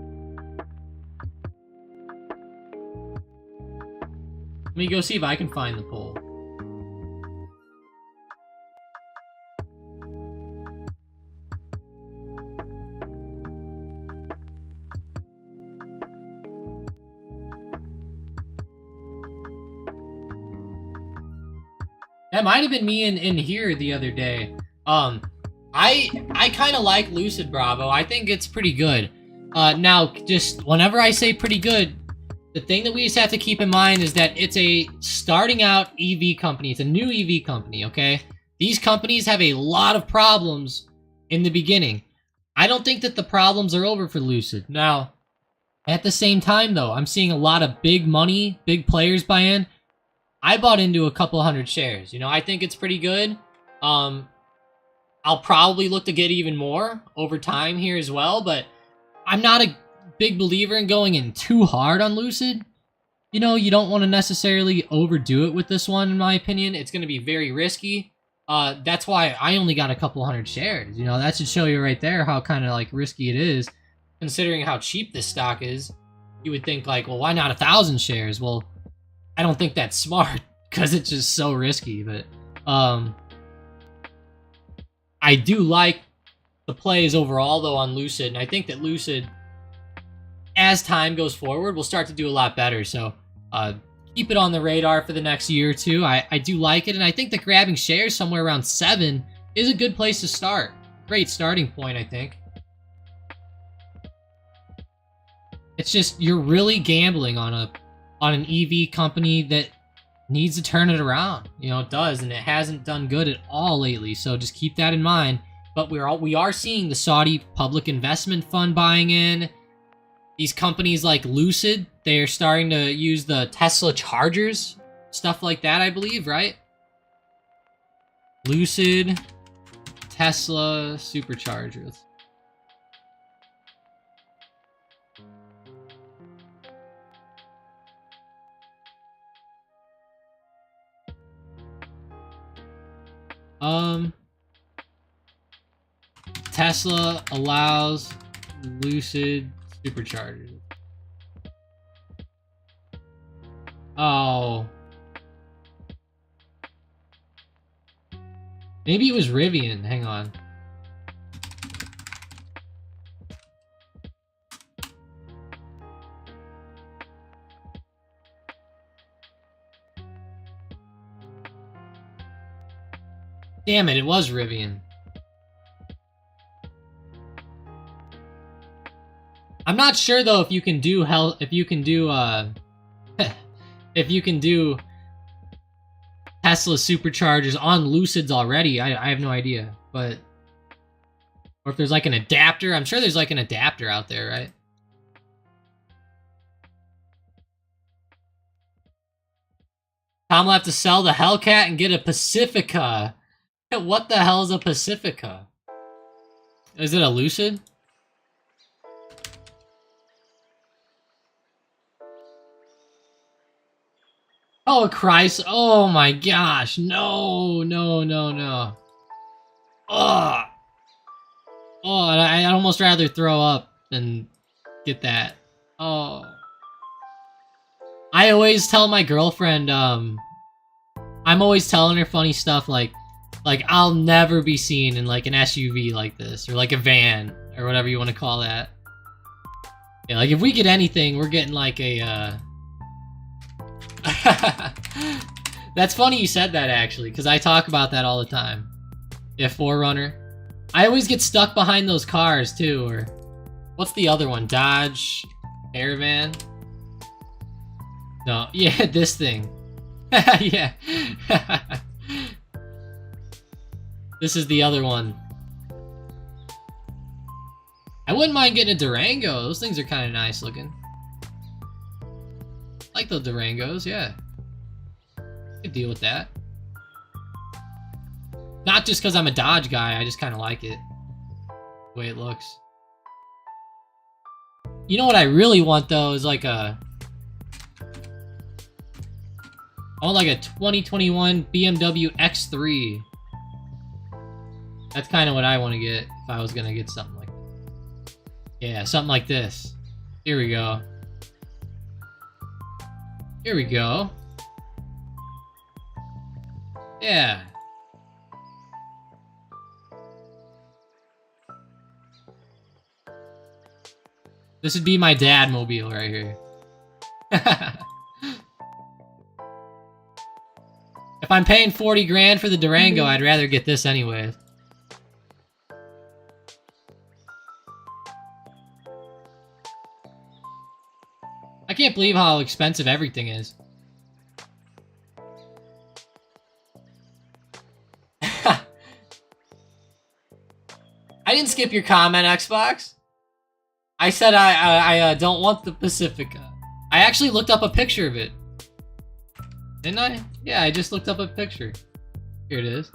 Let me go see if I can find the poll. That might have been me in here the other day. I kind of like Lucid, Bravo. I think it's pretty good. Now, just whenever I say pretty good, the thing that we just have to keep in mind is that it's a starting out EV company. It's a new EV company, okay? These companies have a lot of problems in the beginning. I don't think that the problems are over for Lucid. Now, at the same time, though, I'm seeing a lot of big money, big players buy in. I bought into a couple hundred shares. You know, I think it's pretty good. I'll probably look to get even more over time here as well, but I'm not a big believer in going in too hard on Lucid. You know, you don't want to necessarily overdo it with this one, in my opinion. It's going to be very risky. That's why I only got a couple hundred shares. You know, that should show you right there how kind of like risky it is, considering how cheap this stock is. You would think like, well, why not 1,000 shares? Well, I don't think that's smart because it's just so risky. But I do like the plays overall though on Lucid, and I think that Lucid, as time goes forward, will start to do a lot better. So keep it on the radar for the next year or two. I do like it, and I think that grabbing shares somewhere around 7 is a good place to start. Great starting point, I think. It's just you're really gambling on an EV company that needs to turn it around. You know, it does, and it hasn't done good at all lately. So just keep that in mind. But we are seeing the Saudi Public Investment Fund buying in. These companies like Lucid, they're starting to use the Tesla chargers, stuff like that, I believe, right? Lucid, Tesla superchargers. Tesla allows Lucid superchargers. Oh. Maybe it was Rivian. Hang on. Damn it, it was Rivian. I'm not sure though if you can do if you can do Tesla superchargers on Lucids already. I have no idea, but or if there's like an adapter. I'm sure there's like an adapter out there, right? Tom will have to sell the Hellcat and get a Pacifica. What the hell is a Pacifica? Is it a Lucid? Oh, a Chrysler. Oh my gosh. No, no, no, no. Ugh. Oh, I'd almost rather throw up than get that. Oh. I always tell my girlfriend, I'm always telling her funny stuff like I'll never be seen in like an SUV like this, or like a van, or whatever you want to call that. Yeah, like if we get anything, we're getting like a, That's funny you said that actually, because I talk about that all the time. Yeah, 4Runner. I always get stuck behind those cars too, or what's the other one? Dodge Caravan? No, yeah, this thing. Yeah. This is the other one. I wouldn't mind getting a Durango. Those things are kind of nice looking. I like the Durangos, yeah. Could deal with that. Not just because I'm a Dodge guy, I just kind of like it. The way it looks. You know what I really want though is like a... I want like a 2021 BMW X3. That's kind of what I want to get if I was gonna get something like... Yeah, something like this. Here we go. Here we go. Yeah. This would be my dad mobile right here. If I'm paying 40 grand for the Durango, I'd rather get this anyways. I can't believe how expensive everything is. I didn't skip your comment, Xbox. I said I don't want the Pacifica. I actually looked up a picture of it. Didn't I? Yeah, I just looked up a picture. Here it is.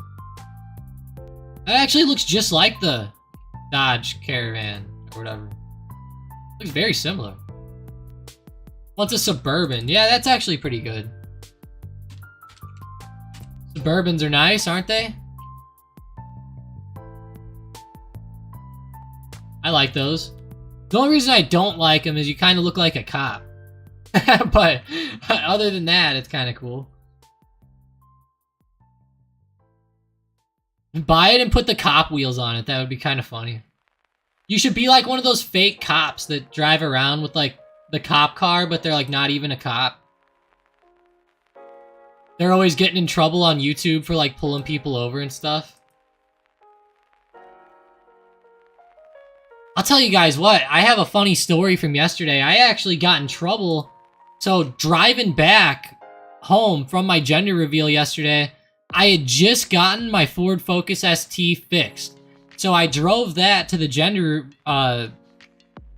That actually looks just like the Dodge Caravan or whatever. Looks very similar. Well, it's a Suburban. Yeah, that's actually pretty good. Suburbans are nice, aren't they? I like those. The only reason I don't like them is you kind of look like a cop. But other than that, it's kind of cool. Buy it and put the cop wheels on it. That would be kind of funny. You should be like one of those fake cops that drive around with like the cop car, but they're like not even a cop. They're always getting in trouble on YouTube for like pulling people over and stuff. I'll tell you guys what, I have a funny story from yesterday. I actually got in trouble. So driving back home from my gender reveal yesterday, I had just gotten my Ford Focus ST fixed. So I drove that to the gender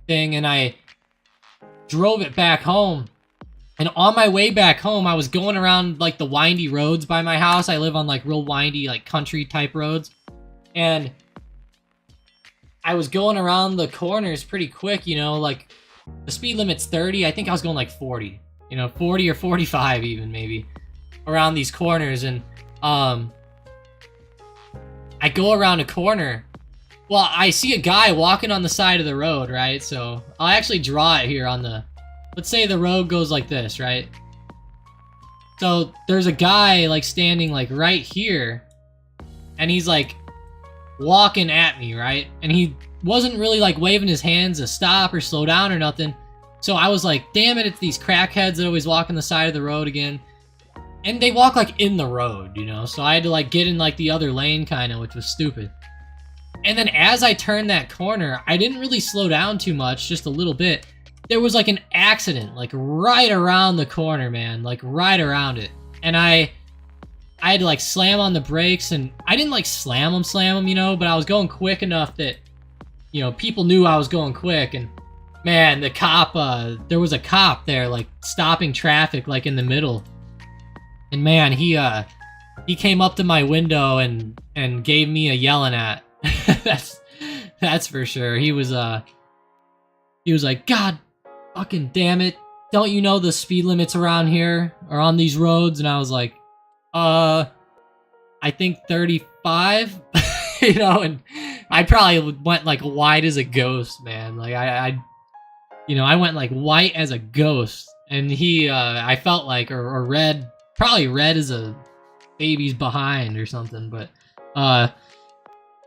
thing and I drove it back home. And on my way back home, I was going around like the windy roads by my house. I live on like real windy, like country type roads. And I was going around the corners pretty quick, you know, like the speed limit's 30. I think I was going like 40, you know, 40 or 45 even maybe around these corners. And I go around a corner. Well, I see a guy walking on the side of the road, right? So I'll actually draw it here on the, let's say the road goes like this, right? So there's a guy like standing like right here and he's like walking at me, right? And he wasn't really like waving his hands to stop or slow down or nothing. So I was like, damn it, it's these crackheads that always walk on the side of the road again. And they walk like in the road, you know? So I had to like get in like the other lane kind of, which was stupid. And then as I turned that corner, I didn't really slow down too much, just a little bit. There was like an accident, like right around the corner, man, like right around it. And I had to like slam on the brakes, and I didn't like slam them, you know, but I was going quick enough that, you know, people knew I was going quick. And man, the cop, there was a cop there like stopping traffic like in the middle. And man, he came up to my window and gave me a yelling at. That's for sure. He was like, God fucking damn it, don't you know the speed limits around here or on these roads? And I was like, I think 35. You know, and I probably went like white as a ghost, man. Like I went like white as a ghost. And he I felt like or red, probably red as a baby's behind or something. But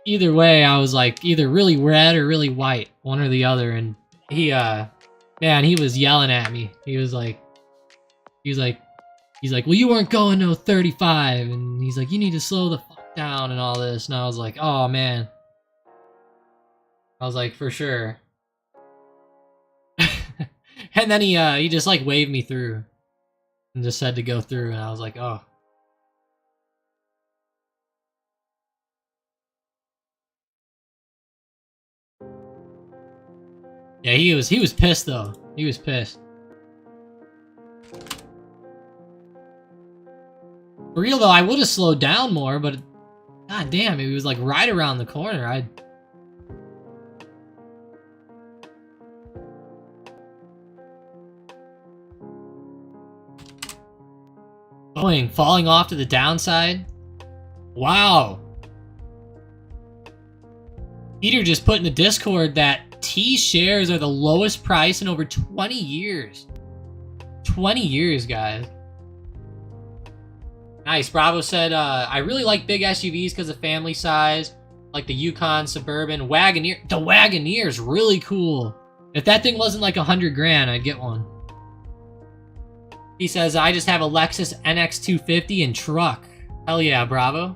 either way, I was like either really red or really white, one or the other. And he man, he was yelling at me. He's like, well, you weren't going no 35, and he's like, you need to slow the fuck down and all this. And I was like, oh man. I was like, for sure. And then he just like waved me through and just said to go through, and I was like, oh. Yeah, he was pissed though. He was pissed. For real though, I would have slowed down more, but god damn, it was like right around the corner. Falling off to the downside. Wow. Peter just put in the Discord that T shares are the lowest price in over 20 years. 20 years, guys. Nice. Bravo said, I really like big SUVs because of family size. Like the Yukon, Suburban, Wagoneer. The Wagoneer is really cool. If that thing wasn't like 100 grand, I'd get one. He says, I just have a Lexus NX 250 and truck. Hell yeah, Bravo.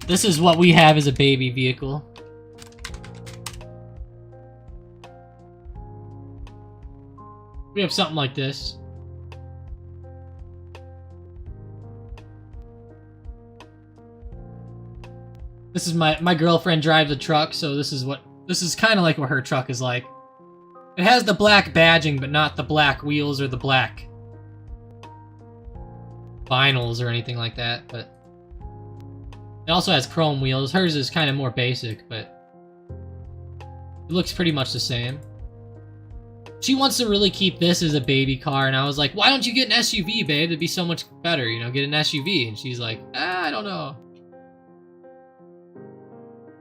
This is what we have as a baby vehicle. We have something like this. This is my girlfriend drives a truck, so this is kind of like what her truck is like. It has the black badging, but not the black wheels or the black vinyls or anything like that, but it also has chrome wheels. Hers is kind of more basic, but it looks pretty much the same. She wants to really keep this as a baby car, and I was like, why don't you get an SUV, babe? It'd be so much better, you know, get an SUV. And she's like, I don't know.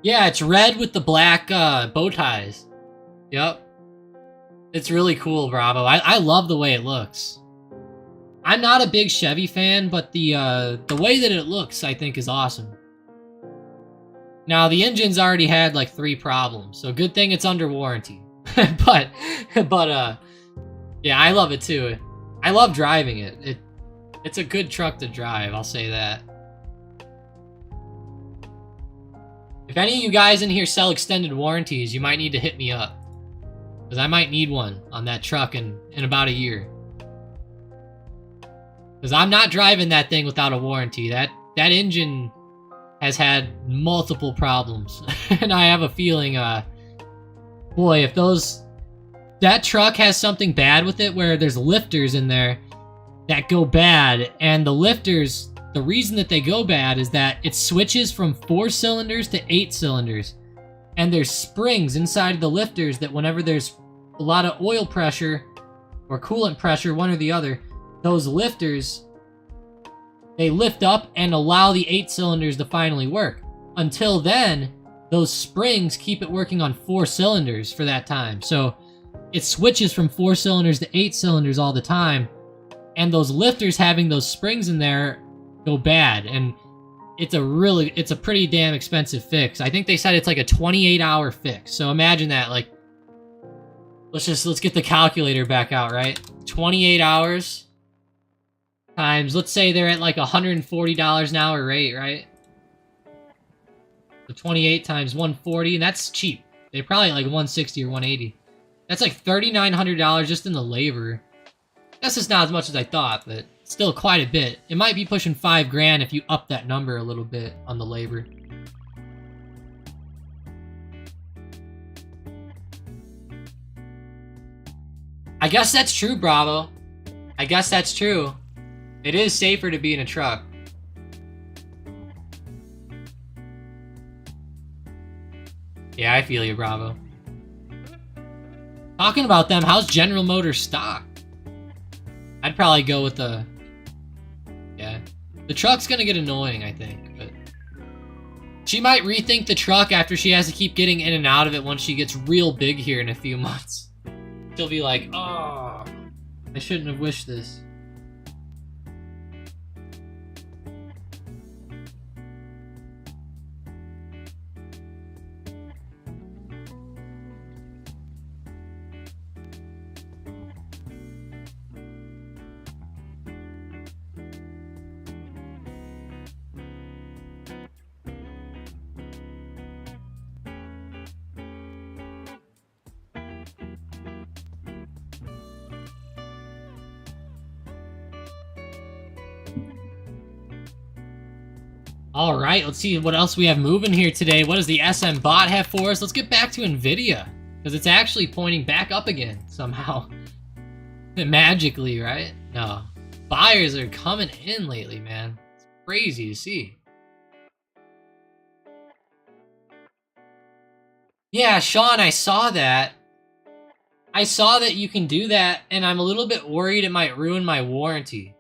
Yeah, it's red with the black bow ties. Yep. It's really cool, Bravo. I love the way it looks. I'm not a big Chevy fan, but the way that it looks, I think, is awesome. Now, the engine's already had like 3 problems, so good thing it's under warranty. but yeah, I love it too. I love driving it. It's a good truck to drive, I'll say that. If any of you guys in here sell extended warranties, you might need to hit me up. Because I might need one on that truck in about a year. Because I'm not driving that thing without a warranty. That engine has had multiple problems. And I have a feeling, boy, if that truck has something bad with it where there's lifters in there that go bad, and the lifters, the reason that they go bad is that it switches from 4 cylinders to 8 cylinders. And there's springs inside of the lifters that whenever there's a lot of oil pressure or coolant pressure, one or the other, those lifters, they lift up and allow the 8 cylinders to finally work. Until then, those springs keep it working on 4 cylinders for that time. So it switches from 4 cylinders to 8 cylinders all the time. And those lifters having those springs in there go bad. And it's a pretty damn expensive fix. I think they said it's like a 28-hour fix. So imagine that, like, let's get the calculator back out, right? 28 hours times, let's say they're at like $140 an hour rate, right? So 28 times 140, and that's cheap. They're probably like 160 or 180. That's like $3,900 just in the labor. That's just not as much as I thought, but still quite a bit. It might be pushing 5 grand if you up that number a little bit on the labor. I guess that's true, Bravo. I guess that's true. It is safer to be in a truck. Yeah, I feel you, Bravo. Talking about them, how's General Motors stock? I'd probably go with the... Yeah. The truck's gonna get annoying, I think, but... She might rethink the truck after she has to keep getting in and out of it once she gets real big here in a few months. She'll be like, oh, I shouldn't have wished this. All right, let's see what else we have moving here today. What does the SM bot have for us? Let's get back to NVIDIA, because it's actually pointing back up again somehow. Magically, right? No. Buyers are coming in lately, man. It's crazy to see. Yeah, Sean, I saw that. I saw that you can do that, and I'm a little bit worried it might ruin my warranty.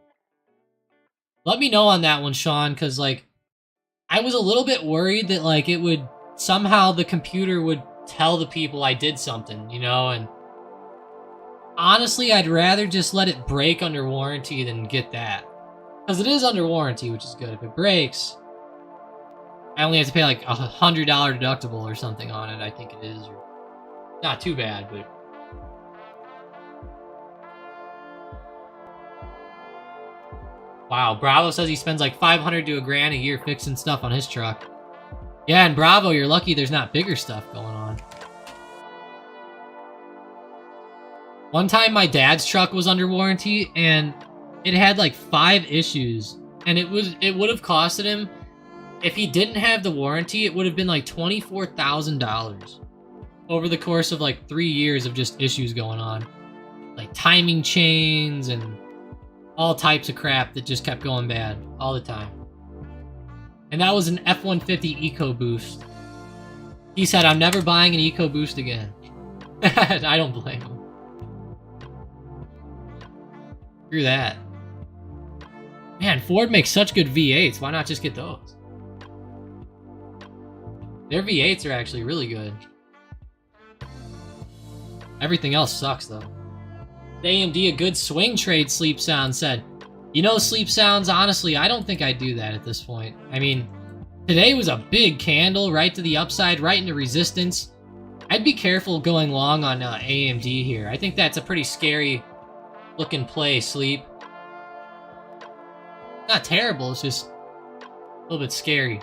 Let me know on that one, Sean, because, like, I was a little bit worried that, like, it would somehow the computer would tell the people I did something, you know, and honestly, I'd rather just let it break under warranty than get that. Because it is under warranty, which is good. If it breaks, I only have to pay like $100 deductible or something on it, I think it is. Not too bad, but... Wow, Bravo says he spends like $500 to $1,000 a year fixing stuff on his truck. Yeah, and Bravo, you're lucky there's not bigger stuff going on. One time my dad's truck was under warranty and it had like 5 issues, and it would have costed him, if he didn't have the warranty, it would have been like $24,000 over the course of like 3 years of just issues going on. Like timing chains and all types of crap that just kept going bad all the time. And that was an F-150 EcoBoost. He said, I'm never buying an EcoBoost again. I don't blame him. Screw that. Man, Ford makes such good V8s. Why not just get those? Their V8s are actually really good. Everything else sucks, though. AMD a good swing trade, Sleep Sound said. You know, Sleep Sounds, honestly, I don't think I'd do that at this point. I mean, today was a big candle right to the upside, right into resistance. I'd be careful going long on AMD here. I think that's a pretty scary looking play, Sleep. Not terrible, it's just a little bit scary.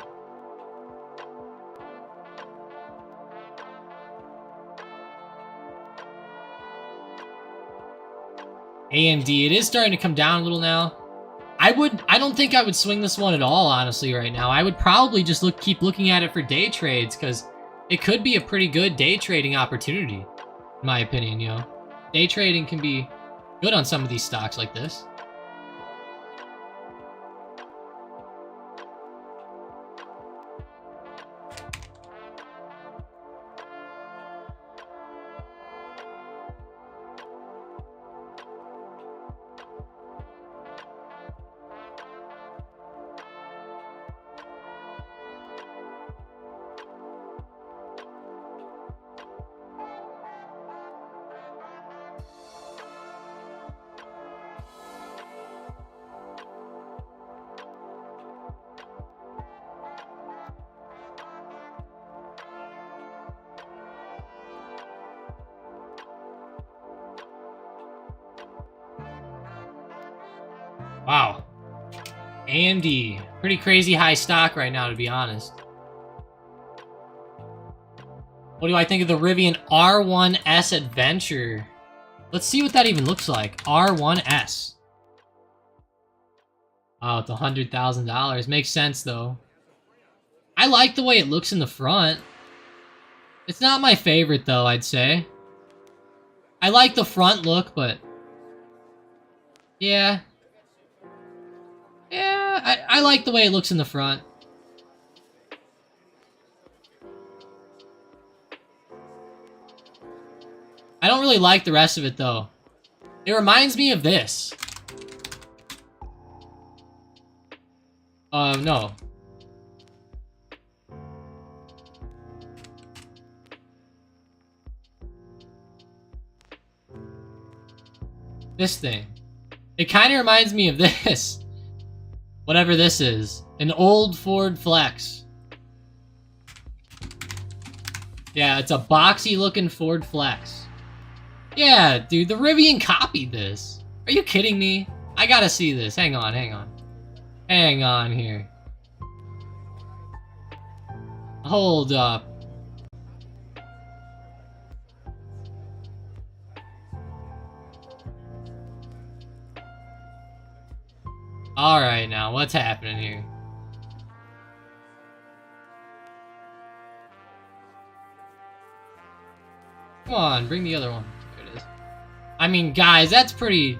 AMD, it is starting to come down a little now. I don't think I would swing this one at all, honestly, right now. I would probably just keep looking at it for day trades, because it could be a pretty good day trading opportunity, in my opinion, you know. Day trading can be good on some of these stocks like this. Wow. AMD. Pretty crazy high stock right now, to be honest. What do I think of the Rivian R1S Adventure? Let's see what that even looks like. R1S. Oh, it's $100,000. Makes sense, though. I like the way it looks in the front. It's not my favorite, though, I'd say. I like the front look, but... yeah. Yeah, I like the way it looks in the front. I don't really like the rest of it, though. It reminds me of this. No. This thing. It kind of reminds me of this. Whatever this is. An old Ford Flex. Yeah, it's a boxy looking Ford Flex. Yeah, dude, the Rivian copied this. Are you kidding me? I gotta see this. Hang on, hang on. Hang on here. Hold up. Alright, now, what's happening here? Come on, bring the other one. There it is. I mean, guys, that's pretty...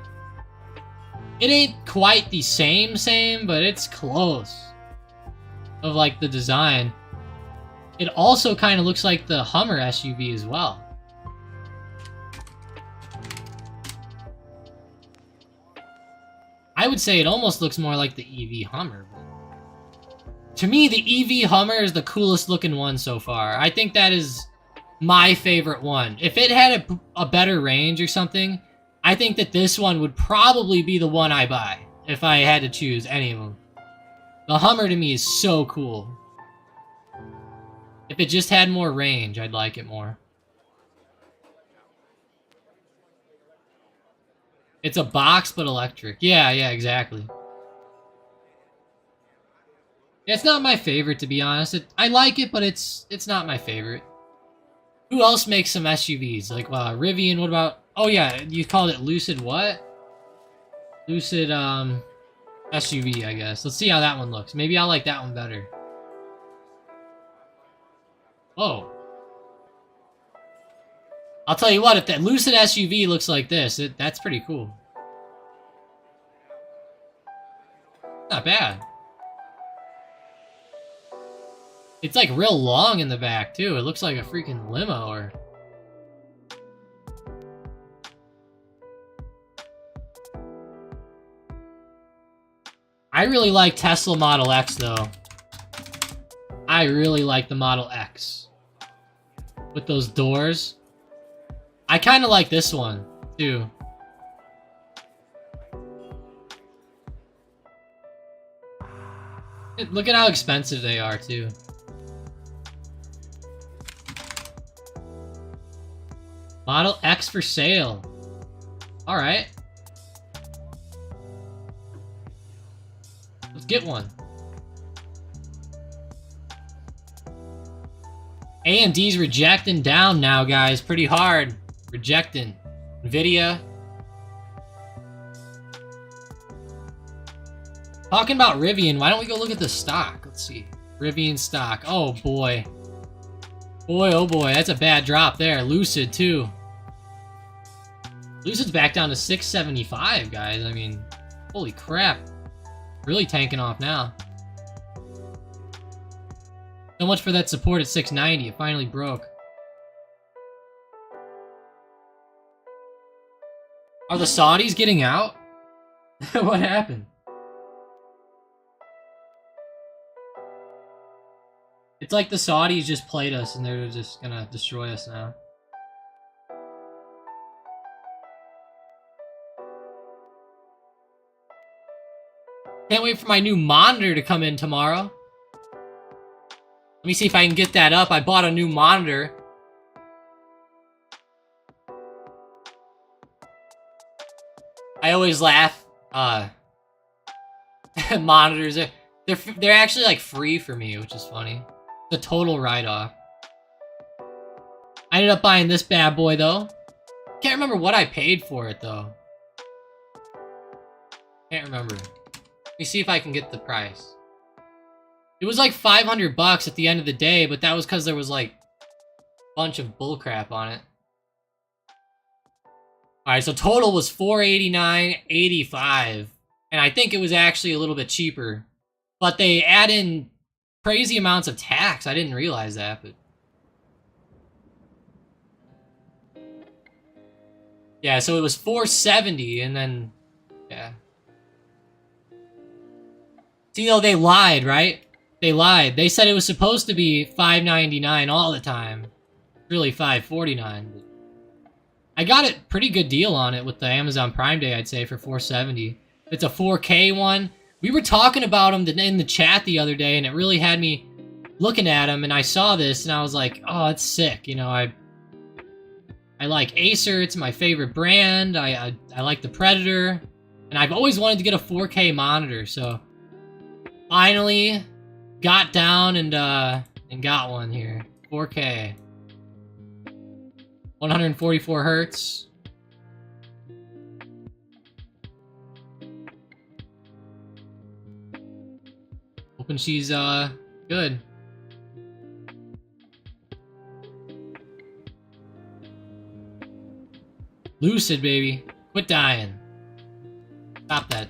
It ain't quite the same, but it's close. Of, like, the design. It also kind of looks like the Hummer SUV as well. I would say it almost looks more like the EV Hummer. To me, the EV Hummer is the coolest looking one so far. I think that is my favorite one. If it had a better range or something, I think that this one would probably be the one I buy if I had to choose any of them. The Hummer to me is so cool. If it just had more range, I'd like it more. It's a box, but electric. Yeah, exactly. It's not my favorite, to be honest. I like it, but it's not my favorite. Who else makes some SUVs? Like, Rivian, what about... Oh, yeah, you called it Lucid what? Lucid, SUV, I guess. Let's see how that one looks. Maybe I'll like that one better. Whoa. I'll tell you what, if that Lucid SUV looks like this, that's pretty cool. Not bad. It's like real long in the back too. It looks like a freaking limo or... I really like Tesla Model X though. I really like the Model X. With those doors. I kind of like this one too. Look at how expensive they are too. Model X for sale. Alright. Let's get one. AMD's rejecting down now, guys. Pretty hard. Rejecting. Nvidia. Talking about Rivian, why don't we go look at the stock? Let's see. Rivian stock. Oh, boy. Boy, oh boy, that's a bad drop there. Lucid, too. Lucid's back down to 675, guys. I mean, holy crap. Really tanking off now. So much for that support at 690. It finally broke. Are the Saudis getting out? What happened? It's like the Saudis just played us and they're just gonna destroy us now. Can't wait for my new monitor to come in tomorrow. Let me see if I can get that up. I bought a new monitor. I always laugh. Monitors, they're actually like free for me, which is funny. It's a total write-off. I ended up buying this bad boy though. Can't remember what I paid for it though. Can't remember. Let me see if I can get the price. It was like 500 bucks at the end of the day, but that was because there was like a bunch of bullcrap on it. Alright, so total was $489.85. And I think it was actually a little bit cheaper. But they add in crazy amounts of tax. I didn't realize that, but... Yeah, so it was $470 and then... Yeah. See, though, they lied, right? They lied. They said it was supposed to be $599 all the time. Really $549. I got a pretty good deal on it with the Amazon Prime Day, I'd say, for $470. It's a 4K one. We were talking about them in the chat the other day, and it really had me looking at them, and I saw this, and I was like, oh, it's sick. You know, I like Acer. It's my favorite brand. I like the Predator. And I've always wanted to get a 4K monitor, so... Finally got down and got one here. 4K. 144 hertz. Hoping she's good. Lucid, baby. Quit dying. Stop that.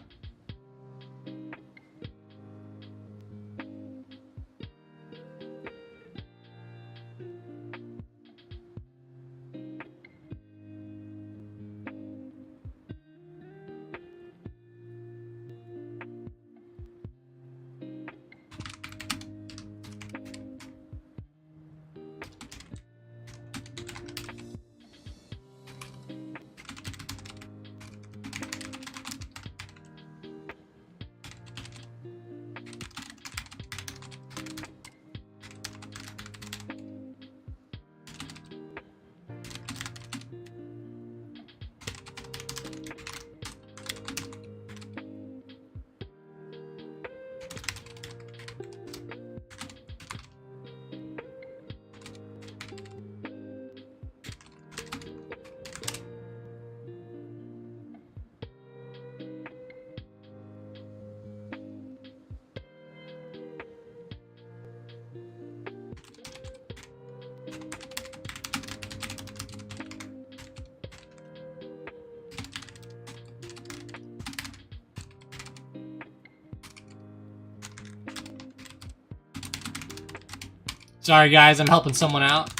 Sorry guys, I'm helping someone out.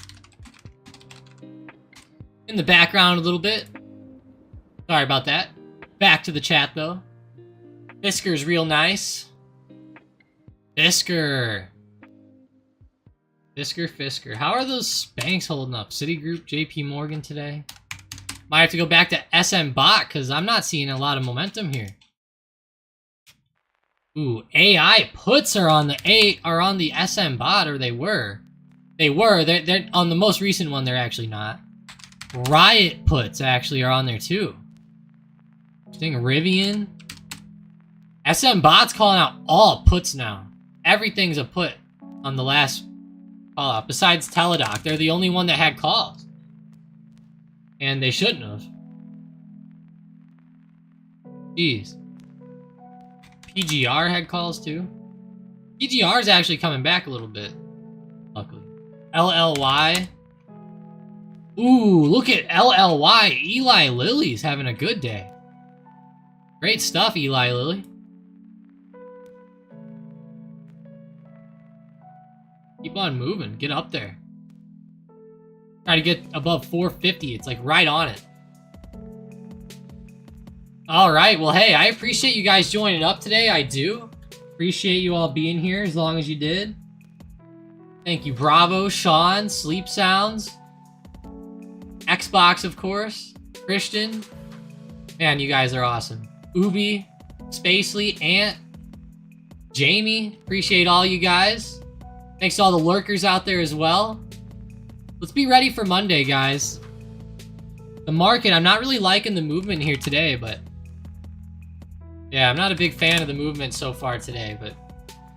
In the background a little bit. Sorry about that. Back to the chat though. Fisker's real nice. Fisker. Fisker. How are those banks holding up? Citigroup, JP Morgan today? Might have to go back to SM Bot because I'm not seeing a lot of momentum here. Ooh, AI puts are on the SM Bot, or they were. They're on the most recent one. They're actually not. Riot puts actually are on there too. Interesting. Rivian. SM Bot's calling out all puts now. Everything's a put on the last call out. Besides Teladoc, they're the only one that had calls, and they shouldn't have. Jeez. PGR had calls too. PGR is actually coming back a little bit, luckily. LLY. Ooh, look at LLY. Eli Lilly's having a good day. Great stuff, Eli Lilly. Keep on moving. Get up there. Try to get above 450. It's like right on it. All right. Well, hey, I appreciate you guys joining up today. I do. Appreciate you all being here as long as you did. Thank you. Bravo, Sean, Sleep Sounds, Xbox, of course, Christian. Man, you guys are awesome. Ubi, Spacely, Ant, Jamie. Appreciate all you guys. Thanks to all the lurkers out there as well. Let's be ready for Monday, guys. The market, I'm not really liking the movement here today, but yeah, I'm not a big fan of the movement so far today, but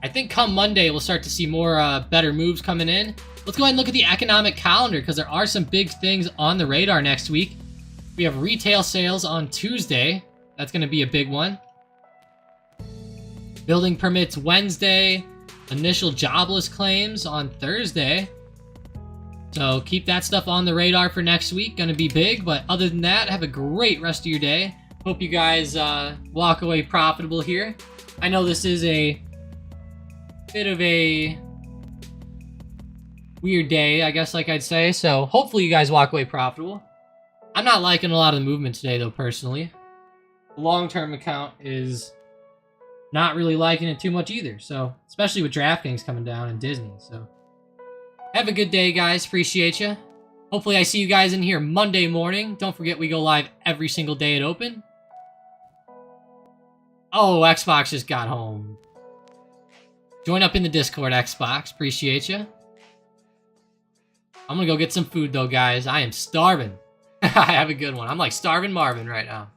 I think come Monday, we'll start to see more better moves coming in. Let's go ahead and look at the economic calendar because there are some big things on the radar next week. We have retail sales on Tuesday. That's going to be a big one. Building permits Wednesday. Initial jobless claims on Thursday. So keep that stuff on the radar for next week. Going to be big, but other than that, have a great rest of your day. Hope you guys walk away profitable here. I know this is a bit of a weird day, I guess, like I'd say. So hopefully you guys walk away profitable. I'm not liking a lot of the movement today, though, personally. The long-term account is not really liking it too much either. So, especially with DraftKings coming down and Disney. So, have a good day, guys. Appreciate you. Hopefully I see you guys in here Monday morning. Don't forget we go live every single day at open. Oh, Xbox just got home. Join up in the Discord, Xbox. Appreciate you. I'm gonna go get some food, though, guys. I am starving. Have a good one. I'm like starving Marvin right now.